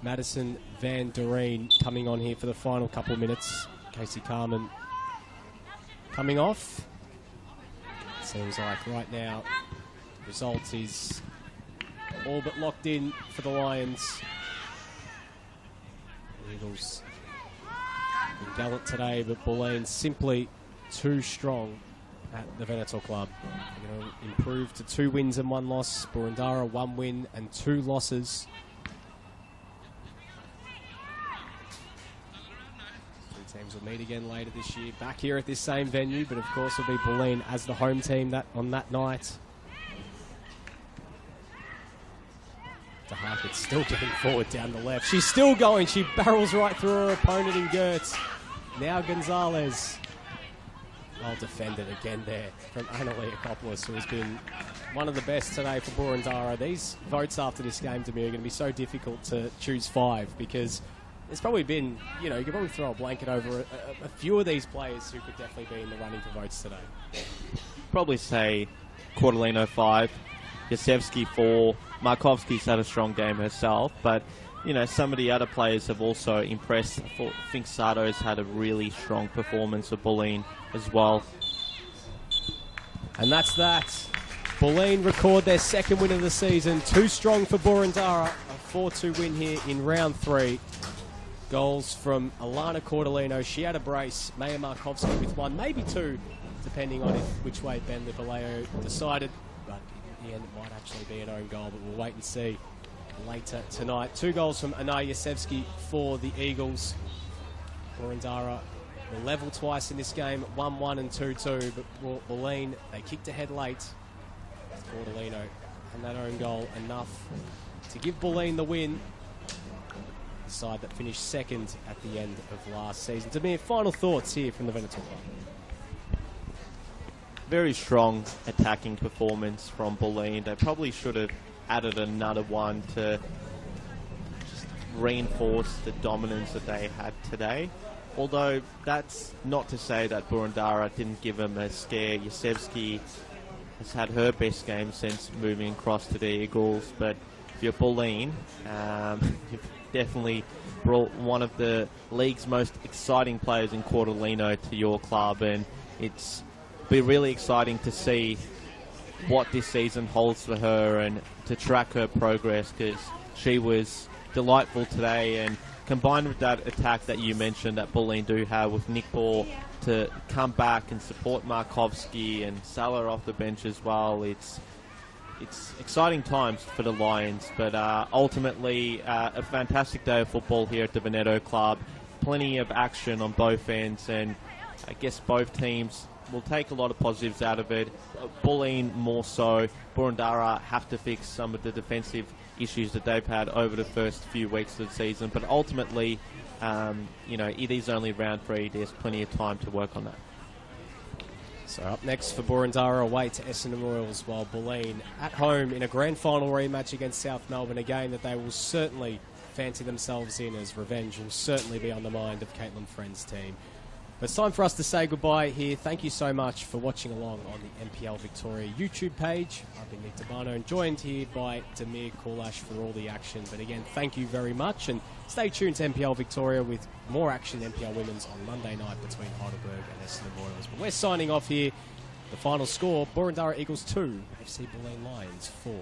Madison Van Der Reen coming on here for the final couple of minutes. Casey Carmen coming off. Seems like right now the result is all but locked in for the Lions. The Eagles been gallant today, but Bulleen simply too strong at the Veneto Club. They're going to improve to 2 wins and 1 loss. Boroondara 1 win and 2 losses. 2 teams will meet again later this year, back here at this same venue, but of course it'll be Bulleen as the home team on that night. DeHarkets still getting forward down the left. She's still going. She barrels right through her opponent in Gertz. Now Gonzalez. Well defended again there from Anna Leokopoulos, who has been one of the best today for Boroondara. These votes after this game, to me, are going to be so difficult to choose 5 because there's probably been, you know, you could probably throw a blanket over a few of these players who could definitely be in the running for votes today. Probably say Cordolino 5, Yosefsky 4, Markovsky's had a strong game herself, but you know, some of the other players have also impressed. I think Sato's had a really strong performance for Bulleen as well. And that's that. Bulleen record their second win of the season. Too strong for Boroondara. A 4-2 win here in round 3. Goals from Alana Cordolino. She had a brace. Maya Markovsky with 1, maybe 2, depending on which way Ben Libaleo decided. But in the end, it might actually be an own goal, but we'll wait and see later tonight. 2 goals from Anna Yasevsky for the Eagles. Boroondara were level twice in this game, 1-1 and 2-2, but Bulleen, they kicked ahead late. Cordolino and that own goal enough to give Bulleen the win. The side that finished second at the end of last season. Demir, final thoughts here from the Veneto Club. Very strong attacking performance from Bulleen. They probably should have added another one to just reinforce the dominance that they had today. Although that's not to say that Boroondara didn't give them a scare. Yasevsky has had her best game since moving across to the Eagles, but if you're Bulleen, you've definitely brought one of the league's most exciting players in Cordolino to your club, and it's be really exciting to see what this season holds for her and to track her progress, because she was delightful today, and combined with that attack that you mentioned that Bulleen do have with Nick Ball to come back and support Markovsky and Salah off the bench as well, it's exciting times for the Lions. But ultimately, a fantastic day of football here at the Veneto Club. Plenty of action on both ends, and I guess both teams will take a lot of positives out of it. Bulleen more so. Boroondara have to fix some of the defensive issues that they've had over the first few weeks of the season. But ultimately, it is only round 3. There's plenty of time to work on that. So up next for Boroondara, away to Essendon Royals, while Bulleen at home in a grand final rematch against South Melbourne, a game that they will certainly fancy themselves in, as revenge will certainly be on the mind of Caitlin Friend's team. But it's time for us to say goodbye here. Thank you so much for watching along on the NPL Victoria YouTube page. I've been Nick Tabano and joined here by Demir Kulash for all the action. But again, thank you very much, and stay tuned to NPL Victoria with more action NPL Women's on Monday night between Heidelberg and Essendon Royals. But we're signing off here. The final score, Boroondara Eagles 2, FC Bulleen Lions 4.